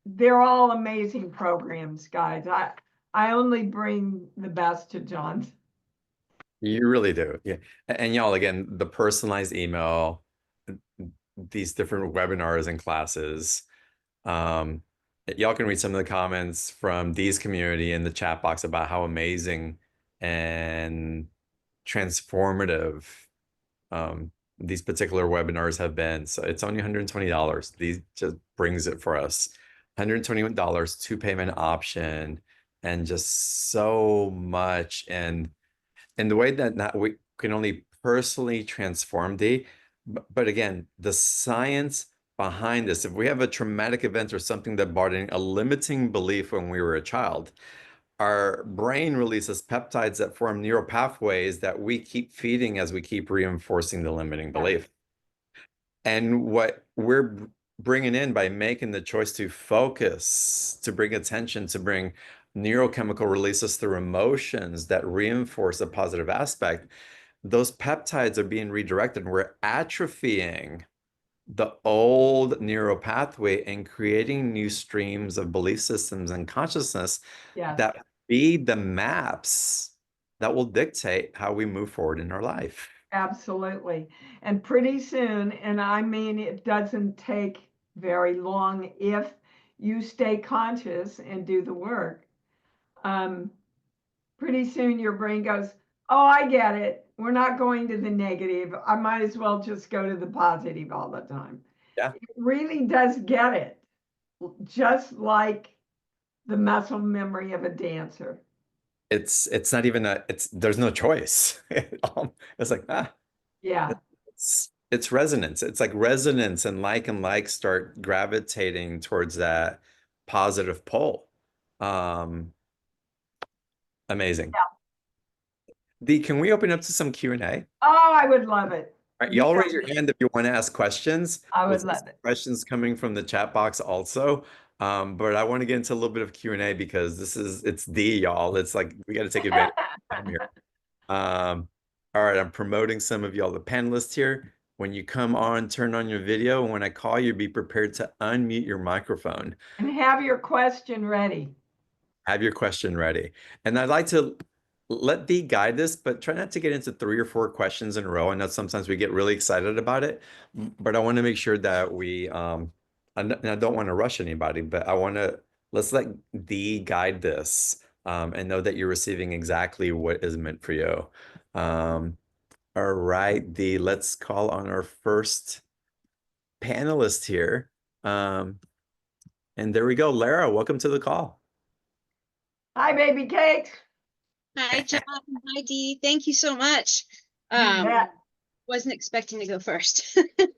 they're all amazing programs, guys. I only bring the best to John. You really do. Yeah. And y'all, again, the personalized email, these different webinars and classes. Um, Y'all can read some of the comments from Dee's community in the chat box about how amazing and transformative these particular webinars have been. So it's only $120. These just brings it for us. $121, 2 payment option, and just so much. And the way that we can only personally transform Dee, But again, the science behind this, if we have a traumatic event or something that brought in a limiting belief when we were a child, our brain releases peptides that form neural pathways that we keep feeding as we keep reinforcing the limiting Yeah, belief. And what we're bringing in by making the choice to focus, to bring attention, to bring neurochemical releases through emotions that reinforce a positive aspect, those peptides are being redirected. We're atrophying the old neural pathway and creating new streams of belief systems and consciousness yes, that feed the maps that will dictate how we move forward in our life. absolutely. And pretty soon, and I mean, it doesn't take very long if you stay conscious and do the work. Um, Pretty soon your brain goes, oh, I get it. We're not going to the negative. I might as well just go to the positive all the time. Yeah. It really does get it, just like the muscle memory of a dancer. It's not even it's there's no choice. It's like Yeah, it's resonance. It's like resonance and like start gravitating towards that positive pole. Um, amazing. yeah. Dee, can we open up to some Q&A? Oh, I would love it. All right, You y'all know raise your me. hand if you want to ask questions. I We'll would take love some it. questions coming from the chat box also. But I want to get into a little bit of Q&A because it's Dee, y'all. It's like we got to take advantage of time here. Um, all right, I'm promoting some of y'all, the panelists here. When you come on, turn on your video. And when I call you, be prepared to unmute your microphone. And have your question ready. Have your question ready. And I'd like to let Dee guide this, but try not to get into 3 or 4 questions in a row. I know sometimes we get really excited about it, but I want to make sure that and I don't want to rush anybody, but let's let Dee guide this, and know that you're receiving exactly what is meant for you. Um, all right, Dee, let's call on our first panelist here. And there we go. Lara, welcome to the call. Hi, baby cakes. Hi, John. Hi, Dee. Thank you so much. You bet. Wasn't expecting to go first.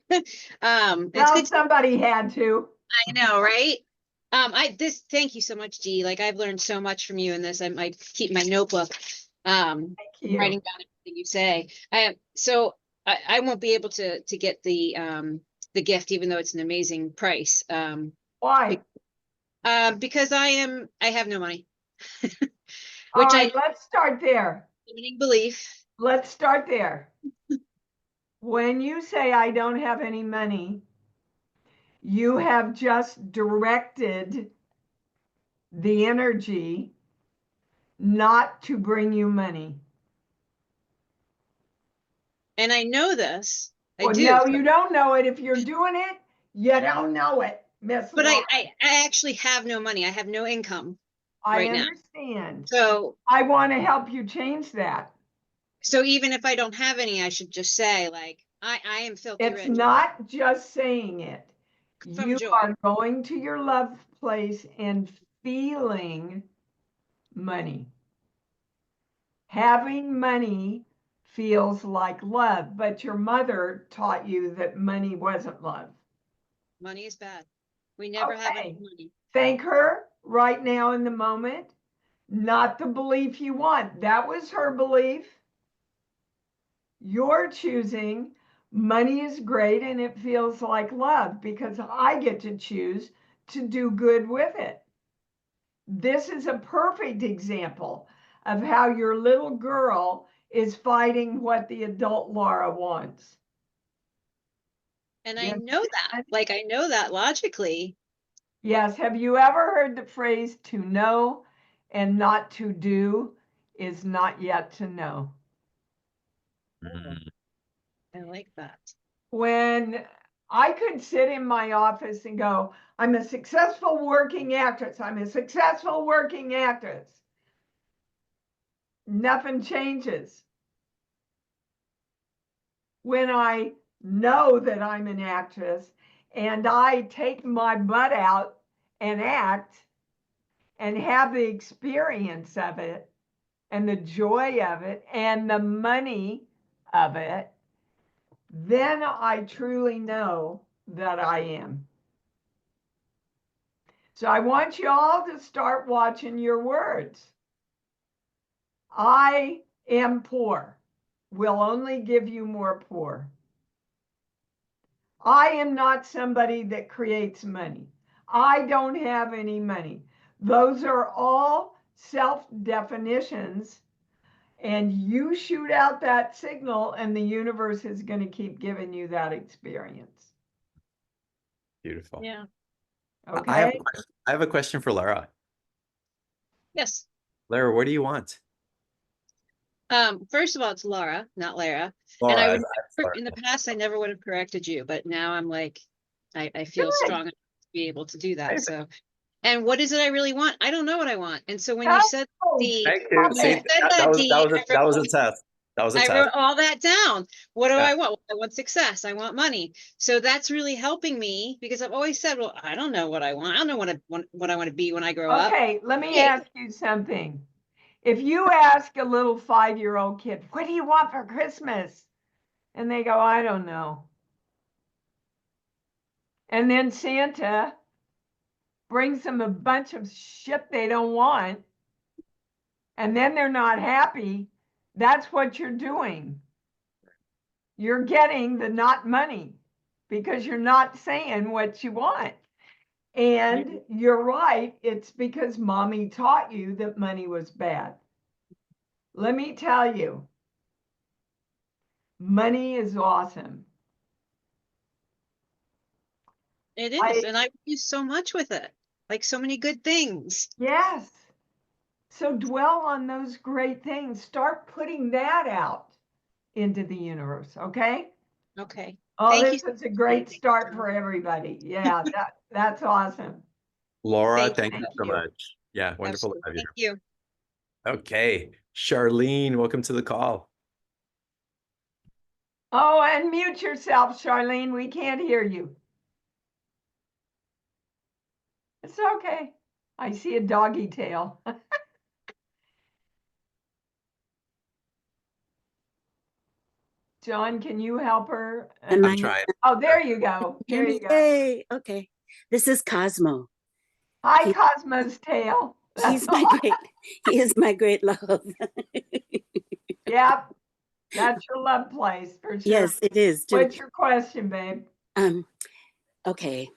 It's Well, good. somebody had to. I know, right? Thank you so much, Dee. Like I've learned so much from you in this. I might keep my notebook, Thank you. writing down everything you say. I won't be able to get the gift, even though it's an amazing price. Why? Because I have no money, All which I right, let's start there. limiting belief. Let's start there. When you say I don't have any money, you have just directed the energy not to bring you money. And I know this. I Well, do. no, you don't know it. If you're doing it, you don't know it, Miss But Laura. I actually have no money. I have no income I right now. understand. So I want to help you change that. so even if I don't have any, I should just say like I am filthy It's rich not just saying it. from You joy. are going to your love place and feeling money. Having money feels like love, but your mother taught you that money wasn't love. Money is bad. We never have enough Okay. money. Thank her right now in the moment. Not the belief you want. That was her belief. You're choosing money is great and it feels like love because I get to choose to do good with it. This is a perfect example of how your little girl is fighting what the adult Laura wants. And I Yes. know that. Like I know that logically. Yes. Have you ever heard the phrase to know and not to do is not yet to know? Mm. I like that. When I could sit in my office and go, I'm a successful working actress. I'm a successful working actress. Nothing changes. When I know that I'm an actress and I take my butt out and act and have the experience of it and the joy of it and the money of it, then I truly know that I am. So I want you all to start watching your words. I am poor will only give you more poor. I am not somebody that creates money. I don't have any money. Those are all self-definitions, and you shoot out that signal and the universe is going to keep giving you that experience. Beautiful. Yeah. Okay. I have a question for Lara. Yes. Lara, what do you want? First of all, it's Laura, not Lara. Laura, And I I- would I- never, in the past, I never would have corrected you, but now I'm like, I feel Good. strong enough to be able to do that. So, and what is it I really want? I don't know what I want. And so when you said the, Thank you. when See, you said that, Dee, that was a test. That was a I test. wrote all that down. What do Yeah. I want? Well, I want success. I want money. So that's really helping me because I've always said, well, I don't know what I want. I don't know what I want to be when I grow up. Okay, let me Hey. ask you something. If you ask a little 5-year-old kid, what do you want for Christmas? And they go, I don't know. And then Santa brings them a bunch of shit they don't want. And then they're not happy. That's what you're doing. You're getting the not money because you're not saying what you want. And you're right. It's because mommy taught you that money was bad. Let me tell you, money is awesome. It is. And I use so much with it, like so many good things. Yes. So dwell on those great things. Start putting that out into the universe. Okay. Okay. Oh, Thank this you. is a great start for everybody. Yeah, that's awesome. Laura, Thank thank you Thank so you. much. Yeah, wonderful to Absolutely. have you. Thank you. Okay. Charlene, welcome to the call. Oh, and mute yourself, Charlene. We can't hear you. It's okay. I see a doggy tail. John, can you help her? Am I'm I trying. Oh, there you go. hear There me? you go. Yay. Okay. This is Cosmo. Hi, He- Cosmo's tail. That's He's my all. great, he is my great love. Yep, that's your love place for sure. Yes, it is too. What's your question, babe? Okay.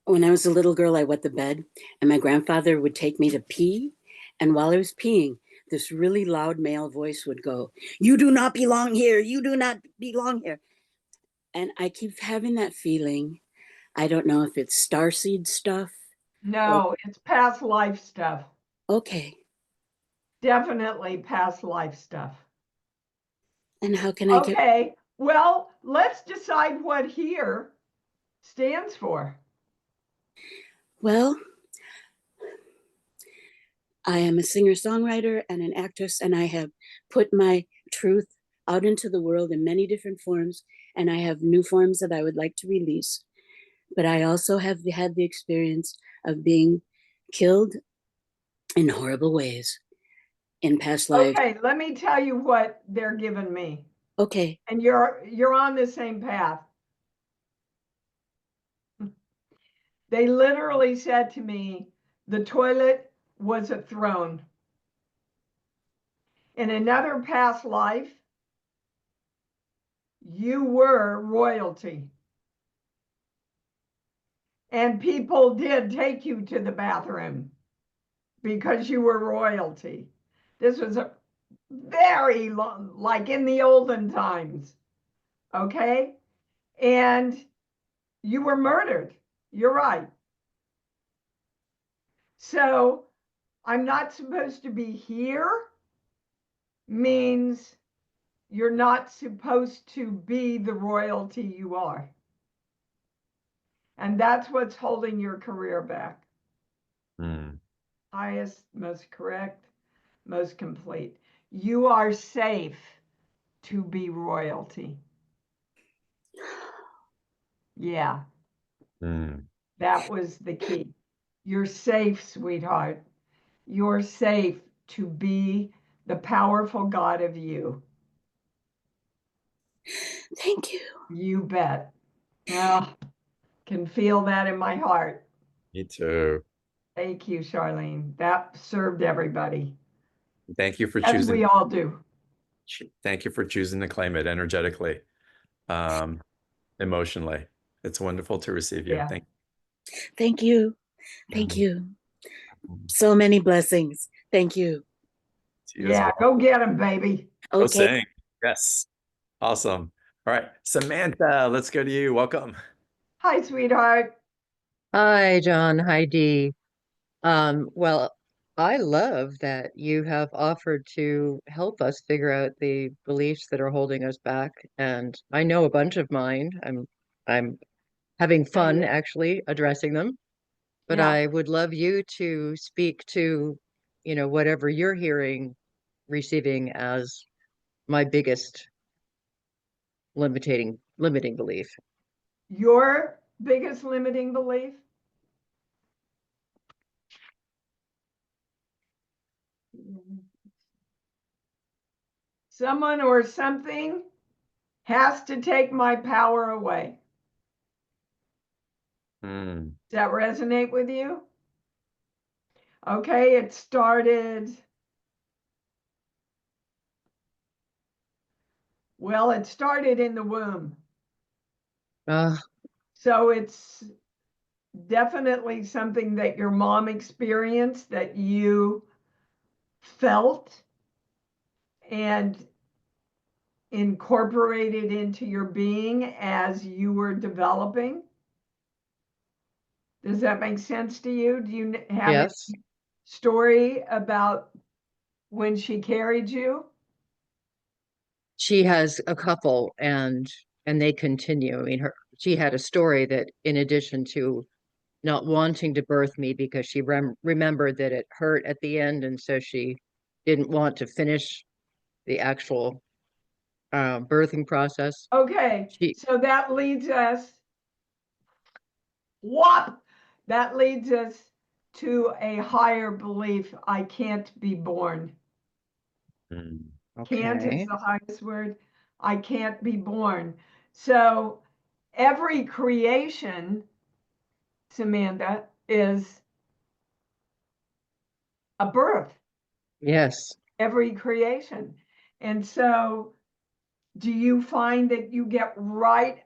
When I was a little girl, I wet the bed and my grandfather would take me to pee. And while I was peeing, this really loud male voice would go, "You do not belong here. You do not belong here." And I keep having that feeling. I don't know if it's starseed stuff. No, it's past life stuff. Okay. Definitely past life stuff. And how can I get, Okay, well, let's decide what here stands for. well, I am a singer-songwriter and an actress, and I have put my truth out into the world in many different forms, and I have new forms that I would like to release. But I also have had the experience of being killed in horrible ways in past lives. Okay, let me tell you what they're giving me. Okay. And you're on the same path. They literally said to me, the toilet was a throne. In another past life, you were royalty. And people did take you to the bathroom because you were royalty. This was a very long, like in the olden times. Okay. And you were murdered. You're right. So I'm not supposed to be here means you're not supposed to be the royalty you are. And that's what's holding your career back. Hmm. Highest, most correct, most complete. You are safe to be royalty. Yeah, Hmm. that was the key. You're safe, sweetheart. You're safe to be the powerful God of you. Thank you. You bet. Oh, can feel that in my heart. Me too. Thank you, Charlene. That served everybody, Thank you for as choosing. we all do. Thank you for choosing to claim it energetically, um, emotionally. It's wonderful to receive you. Yeah. Thank Thank you. Thank you. So many blessings. Thank you. you as Yeah, well. go get them, baby. Go Okay. sing. Yes. Awesome. All right. Samantha, let's go to you. Welcome. Hi, sweetheart. Hi, John. Hi, Dee. Well, I love that you have offered to help us figure out the beliefs that are holding us back. And I know a bunch of mine. I'm having fun actually addressing them, but Yeah. I would love you to speak to, whatever you're hearing, receiving as my biggest limiting belief. Your biggest limiting belief? Someone or something has to take my power away. Mm. Does that resonate with you? Okay, it started. Well, it started in the womb. Uh, So it's definitely something that your mom experienced, that you felt and incorporated into your being as you were developing. Does that make sense to you? Do you have a yes. story about when she carried you? She has a couple and they continue. I mean, she had a story that in addition to not wanting to birth me because she remembered that it hurt at the end, and so she didn't want to finish the actual birthing process. Okay, She so that leads us, whop, that leads us to a higher belief. I can't be born. Mm. Can't is okay. the highest word. I can't be born. So every creation, Samantha, is a birth, Yes. every creation. And so do you find that you get right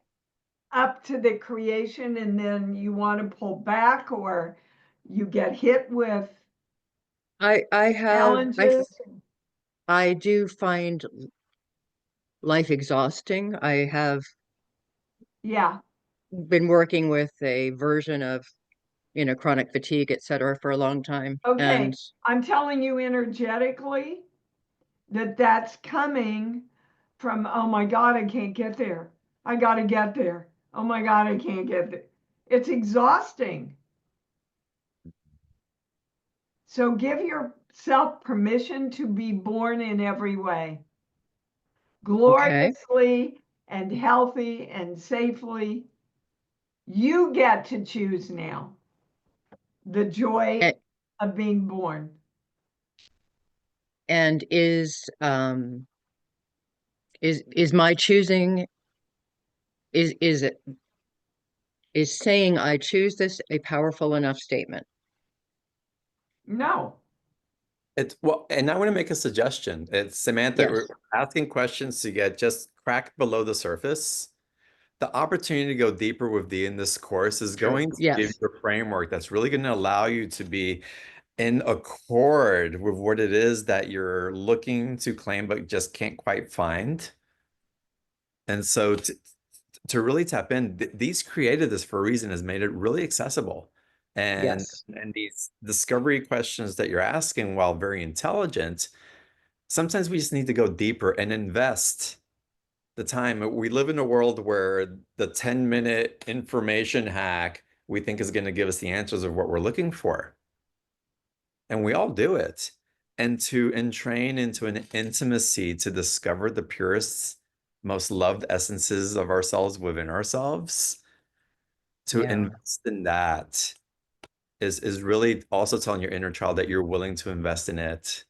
up to the creation and then you want to pull back, or you get hit with I have challenges? I do find life exhausting. I have Yeah. been working with a version of, chronic fatigue, et cetera, for a long time. Okay. And I'm telling you energetically that that's coming from, oh my God, I can't get there. I got to get there. Oh my God, I can't get there. It's exhausting. So give yourself permission to be born in every way, okay. gloriously and healthy and safely. You get to choose now the joy And, of being born. and is my choosing is it is saying I choose this a powerful enough statement? No. It's well, and I want to make a suggestion. It's Samantha, Yes. we're asking questions to get just cracked below the surface. The opportunity to go deeper with Dee in this course is True. going to give Yes. you a framework that's really going to allow you to be in accord with what it is that you're looking to claim but just can't quite find. And so to really tap in, these created this for a reason, has made it really accessible. Yes. And these discovery questions that you're asking, while very intelligent, sometimes we just need to go deeper and invest the time. We live in a world where the 10-minute information hack we think is going to give us the answers of what we're looking for. And we all do it. And to entrain into an intimacy to discover the purest, most loved essences of ourselves within ourselves, to Yeah. invest in that is really also telling your inner child that you're willing to invest in it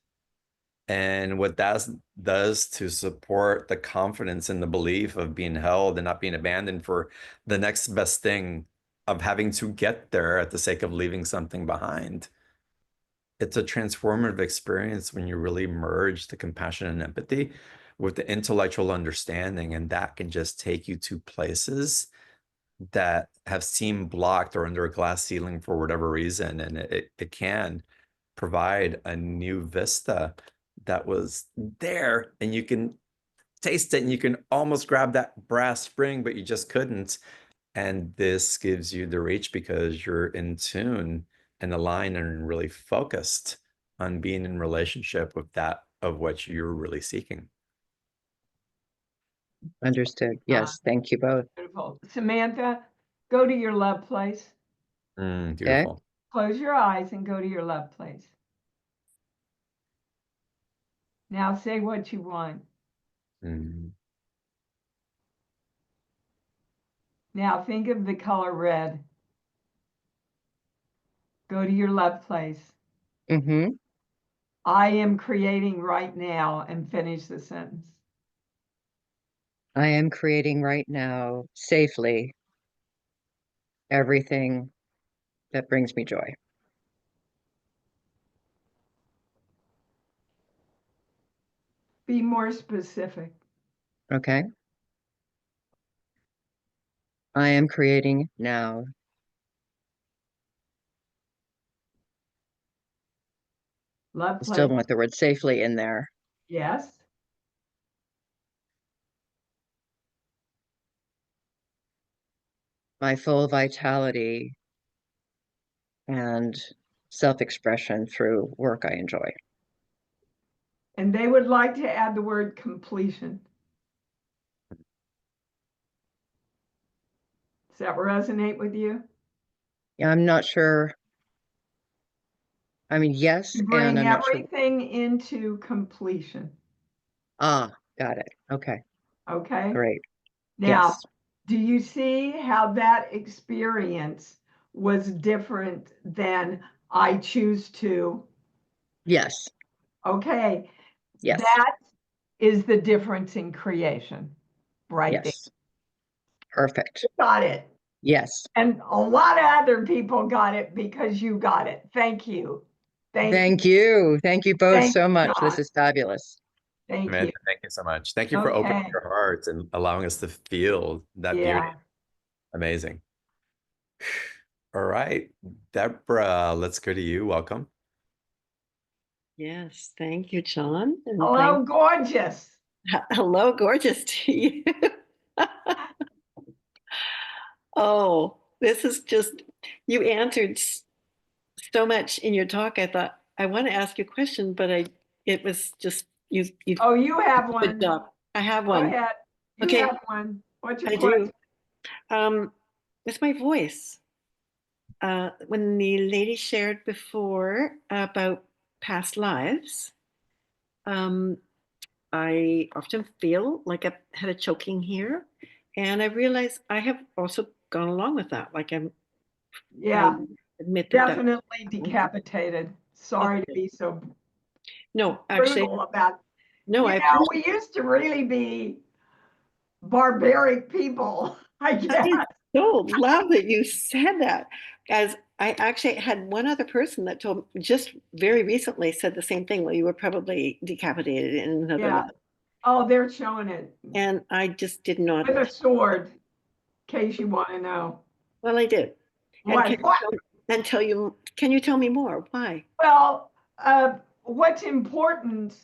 And what that does to support the confidence and the belief of being held and not being abandoned for the next best thing of having to get there at the sake of leaving something behind. It's a transformative experience when you really merge the compassion and empathy with the intellectual understanding, and that can just take you to places that have seemed blocked or under a glass ceiling for whatever reason. And it can provide a new vista that was there, and you can taste it and you can almost grab that brass spring, but you just couldn't. And this gives you the reach because you're in tune and aligned and really focused on being in relationship with that of what you're really seeking. Understood. Yes. Thank you both. Beautiful. Samantha, go to your love place. Beautiful. Close your eyes and go to your love place. Now say what you want. Mm. Now think of the color red. Go to your love place. Mm-hmm. I am creating right now, and finish the sentence. I am creating right now safely everything that brings me joy. Be more specific. Okay. I am creating now Love I still place. want the word safely in there. Yes. My full vitality and self-expression through work I enjoy. And they would like to add the word completion. Does that resonate with you? Yeah, I'm not sure. I mean, yes, To and bring I'm not sure. everything into completion. Ah, got it. Okay, Okay. great. Now, Yes. do you see how that experience was different than I choose to? Yes. Okay. Yes. That is the difference in creation right there. Yes. Perfect. You got it. Yes. And a lot of other people got it because you got it. Thank you. Thank you. Thank you both Thank so you, much. This John. is fabulous. Thank you. Amanda, thank you so much. Thank you for opening Okay. your hearts and allowing us to feel that beauty. Yeah. Amazing. All right, Deborah, let's go to you. Welcome. Yes, thank you, John. And Hello, gorgeous. hello, gorgeous to you. Oh, this is just, you answered so much in your talk. I thought, I want to ask you a question, but it was just, you Oh, you have good one. job. I have Go one. ahead. You Okay. have one. What's your I question? do. It's my voice. When the lady shared before about past lives, I often feel like I've had a choking here, and I realize I have also gone along with that. Like I Yeah, admit that definitely decapitated. Sorry to okay. be so No, actually, brutal about. no, You I know, we used to really be barbaric people, I guess. I so love that you said that. As I actually had one other person that told just very recently said the same thing. Well, you were probably decapitated in another Yeah. life. Oh, they're showing it And I just did not. with a sword, in case you want to know. Well, I did. And What? What? Can you tell me more? Why? Well, what's important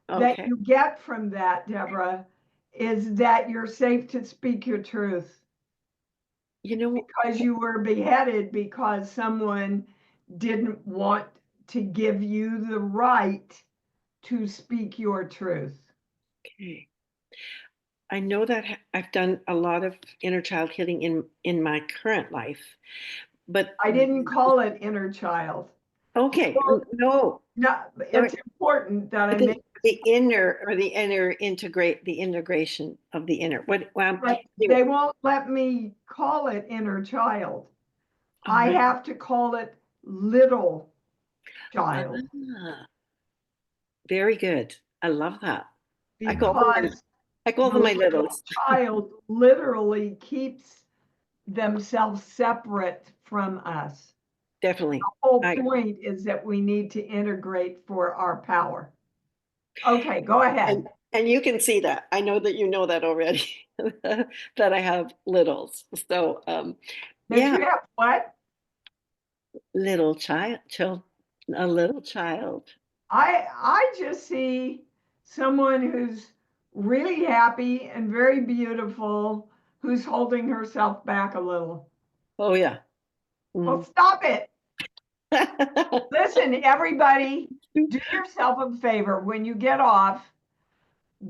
that Okay. you get from that, Deborah, is that you're safe to speak your truth. You know, Because you were beheaded because someone didn't want to give you the right to speak your truth. okay. I know that I've done a lot of inner child healing in my current life, but I didn't call it inner child. okay, Well, no, No, it's important that I make the inner or the integration of the inner. What? but they won't let me call it inner child. I have to call it little child. Very good. I love that. I call them Because I call the them my little littles. child literally keeps themselves separate from us. Definitely. Whole I, point is that we need to integrate for our power. Okay, go ahead. and you can see that. I know that you know that already, that I have littles. So That yeah, you have what? little child, a little child. I just see someone who's really happy and very beautiful, who's holding herself back a little. Oh yeah. Well, stop it. Listen, everybody, do yourself a favor. When you get off,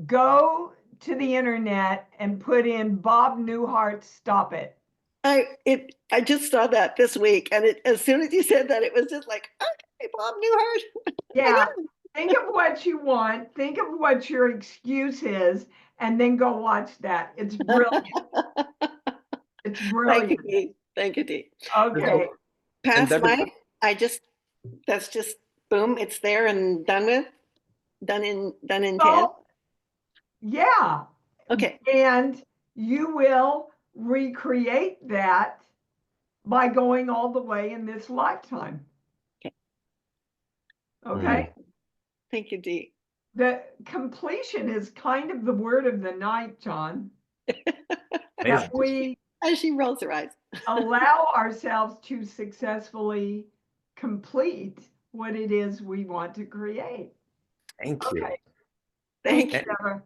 go to the internet and put in Bob Newhart's Stop It. I just saw that this week, and as soon as you said that, it was just like, okay, Bob Newhart. Yeah. Think of what you want, think of what your excuse is, and then go watch that. It's brilliant. It's Thank you, brilliant. Dee. Thank you, Dee. Okay. And Past Deborah, life, that's just boom, it's there and done with, done in 10. So, yeah. Okay. And you will recreate that by going all the way in this lifetime. Okay. Okay. Thank you, Dee. The completion is kind of the word of the night, John. amazing. That we As she rolls her eyes. allow ourselves to successfully complete what it is we want to create. Thank you. Okay. Thank Thank you, Deborah.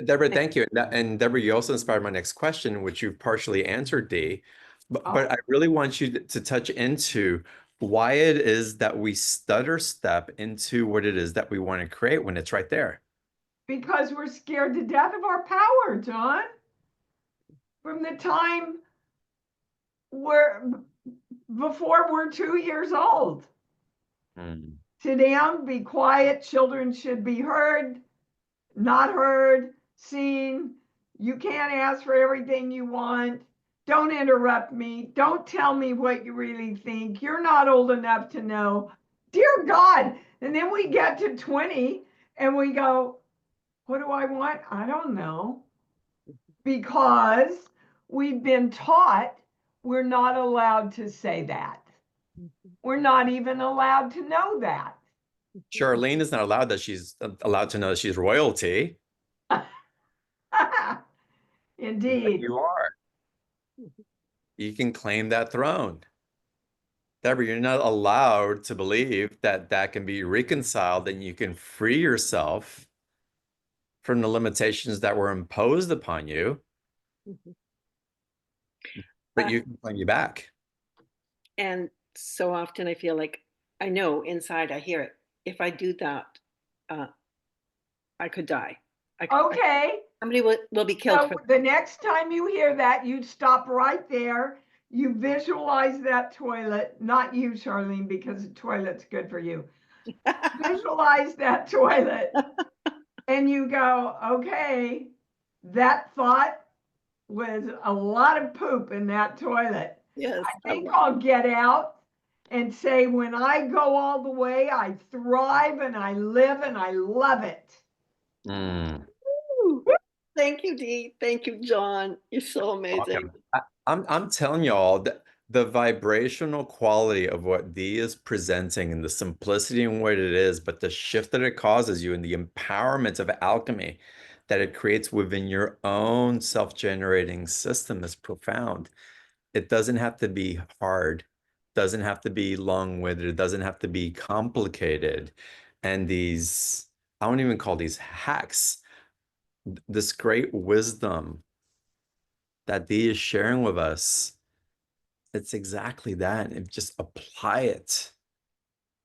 Deborah, thank you. And Deborah, you also inspired my next question, which you've partially answered, Dee. But I really want you to touch into why it is that we stutter step into what it is that we want to create when it's right there. Because we're scared to death of our power, John. From the time before we're 2 years old. Sit down, be quiet. Children should be heard, not heard, seen. You can't ask for everything you want. Don't interrupt me. Don't tell me what you really think. You're not old enough to know. Dear God. And then we get to 20 and we go, what do I want? I don't know. Because we've been taught we're not allowed to say that. We're not even allowed to know that. Charlene is not allowed that she's allowed to know that she's royalty. Indeed. You are. You can claim that throne. Deborah, you're not allowed to believe that that can be reconciled and you can free yourself from the limitations that were imposed upon you, but you can claim you back. And so often I feel like I know inside I hear it. If I do that, I could die. Okay. Somebody will be killed. So the next time you hear that, you stop right there. You visualize that toilet, not you, Charlene, because the toilet's good for you. Visualize that toilet and you go, okay, that thought was a lot of poop in that toilet. Yes. I think I'll get out and say, when I go all the way, I thrive and I live and I love it. Thank you, Dee. Thank you, John. You're so amazing. I'm telling y'all that the vibrational quality of what Dee is presenting and the simplicity in what it is, but the shift that it causes you and the empowerment of alchemy that it creates within your own self-generating system is profound. It doesn't have to be hard, doesn't have to be long-winded, it doesn't have to be complicated. And these, I don't even call these hacks, this great wisdom that Dee is sharing with us, it's exactly that. And just apply it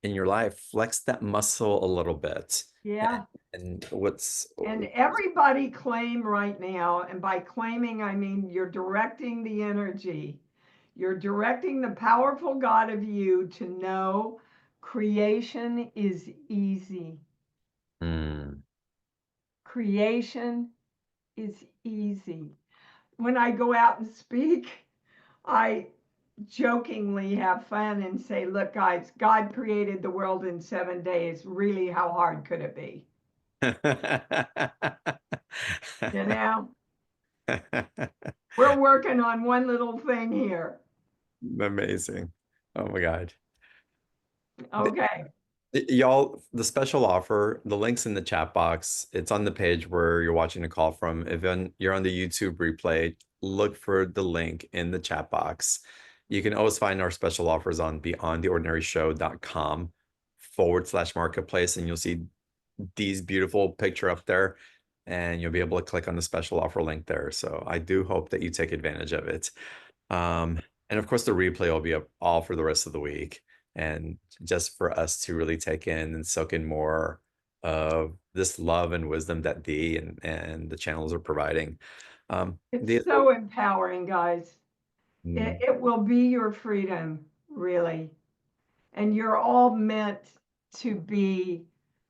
in your life, flex that muscle a little bit. Yeah. And everybody claim right now, and by claiming, I mean you're directing the energy. You're directing the powerful God of you to know creation is easy. Creation is easy. When I go out and speak, I jokingly have fun and say, look, guys, God created the world in 7 days. Really, how hard could it be? You know, we're working on one little thing here. Amazing. Oh my God. Okay. Y'all, the special offer, the link's in the chat box. It's on the page where you're watching the call from. If you're on the YouTube replay, look for the link in the chat box. You can always find our special offers on beyondtheordinaryshow.com/marketplace, and you'll see Dee's beautiful picture up there, and you'll be able to click on the special offer link there. So I do hope that you take advantage of it. And of course, the replay will be up all for the rest of the week. And just for us to really take in and soak in more of this love and wisdom that Dee and the channels are providing. It's so empowering, guys. It will be your freedom, really. And you're all meant to be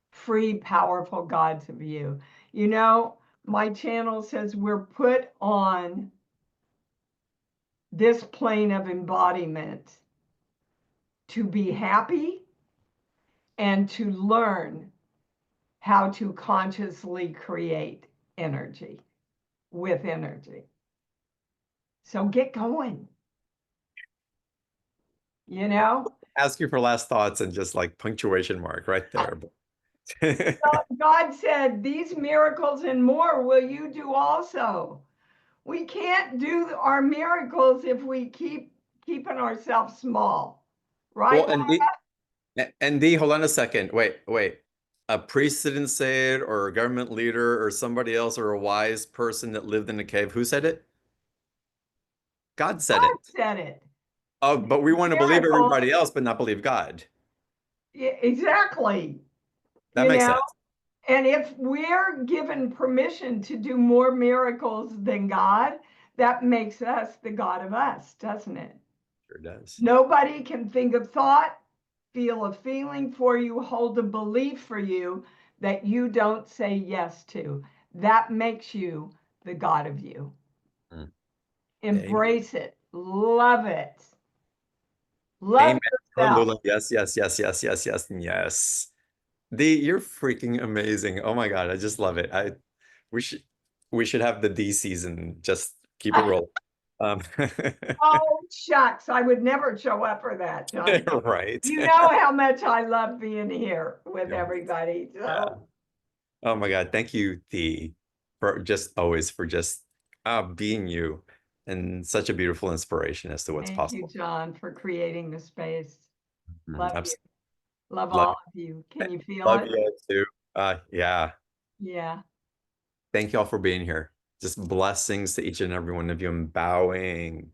free, powerful gods of you. You know, my channel says we're put on this plane of embodiment to be happy and to learn how to consciously create energy with energy. So get going. You know, Ask you for last thoughts and just like punctuation mark right there. God said, these miracles and more will you do also. We can't do our miracles if we keeping ourselves small, right? Well, and Dee, hold on a second. Wait. A priest didn't say it, or a government leader, or somebody else, or a wise person that lived in a cave. Who said it? God said God it. said it. Oh, but we want to believe Miracles, everybody else, but not believe God. exactly. That You makes know, sense. and if we're given permission to do more miracles than God, that makes us the God of us, doesn't it? Sure does. Nobody can think a thought, feel a feeling for you, hold a belief for you that you don't say yes to. That makes you the God of you. Mm. Embrace it. Love it. Love Amen. yourself. Yes, and yes. Dee, you're freaking amazing. Oh my God, I just love it. We should we should have the D season. Just keep it rolling. Oh, shucks. I would never show up for that, John. Right. You know how much I love being here with Yeah. everybody. Yeah. So Oh my God. Thank you, Dee, for just always for just being you and such a beautiful inspiration as to what's thank you, possible. John, for creating the space. Love you. Absolutely. Love Love, all of you. Can you feel love it? you too. Yeah. Yeah. Thank you all for being here. Just blessings to each and every one of you. I'm bowing,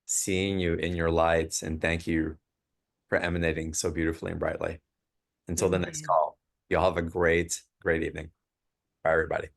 seeing you in your lights, and thank you for emanating so beautifully and brightly. Until the next Indeed. call, y'all have a great evening. Bye, everybody.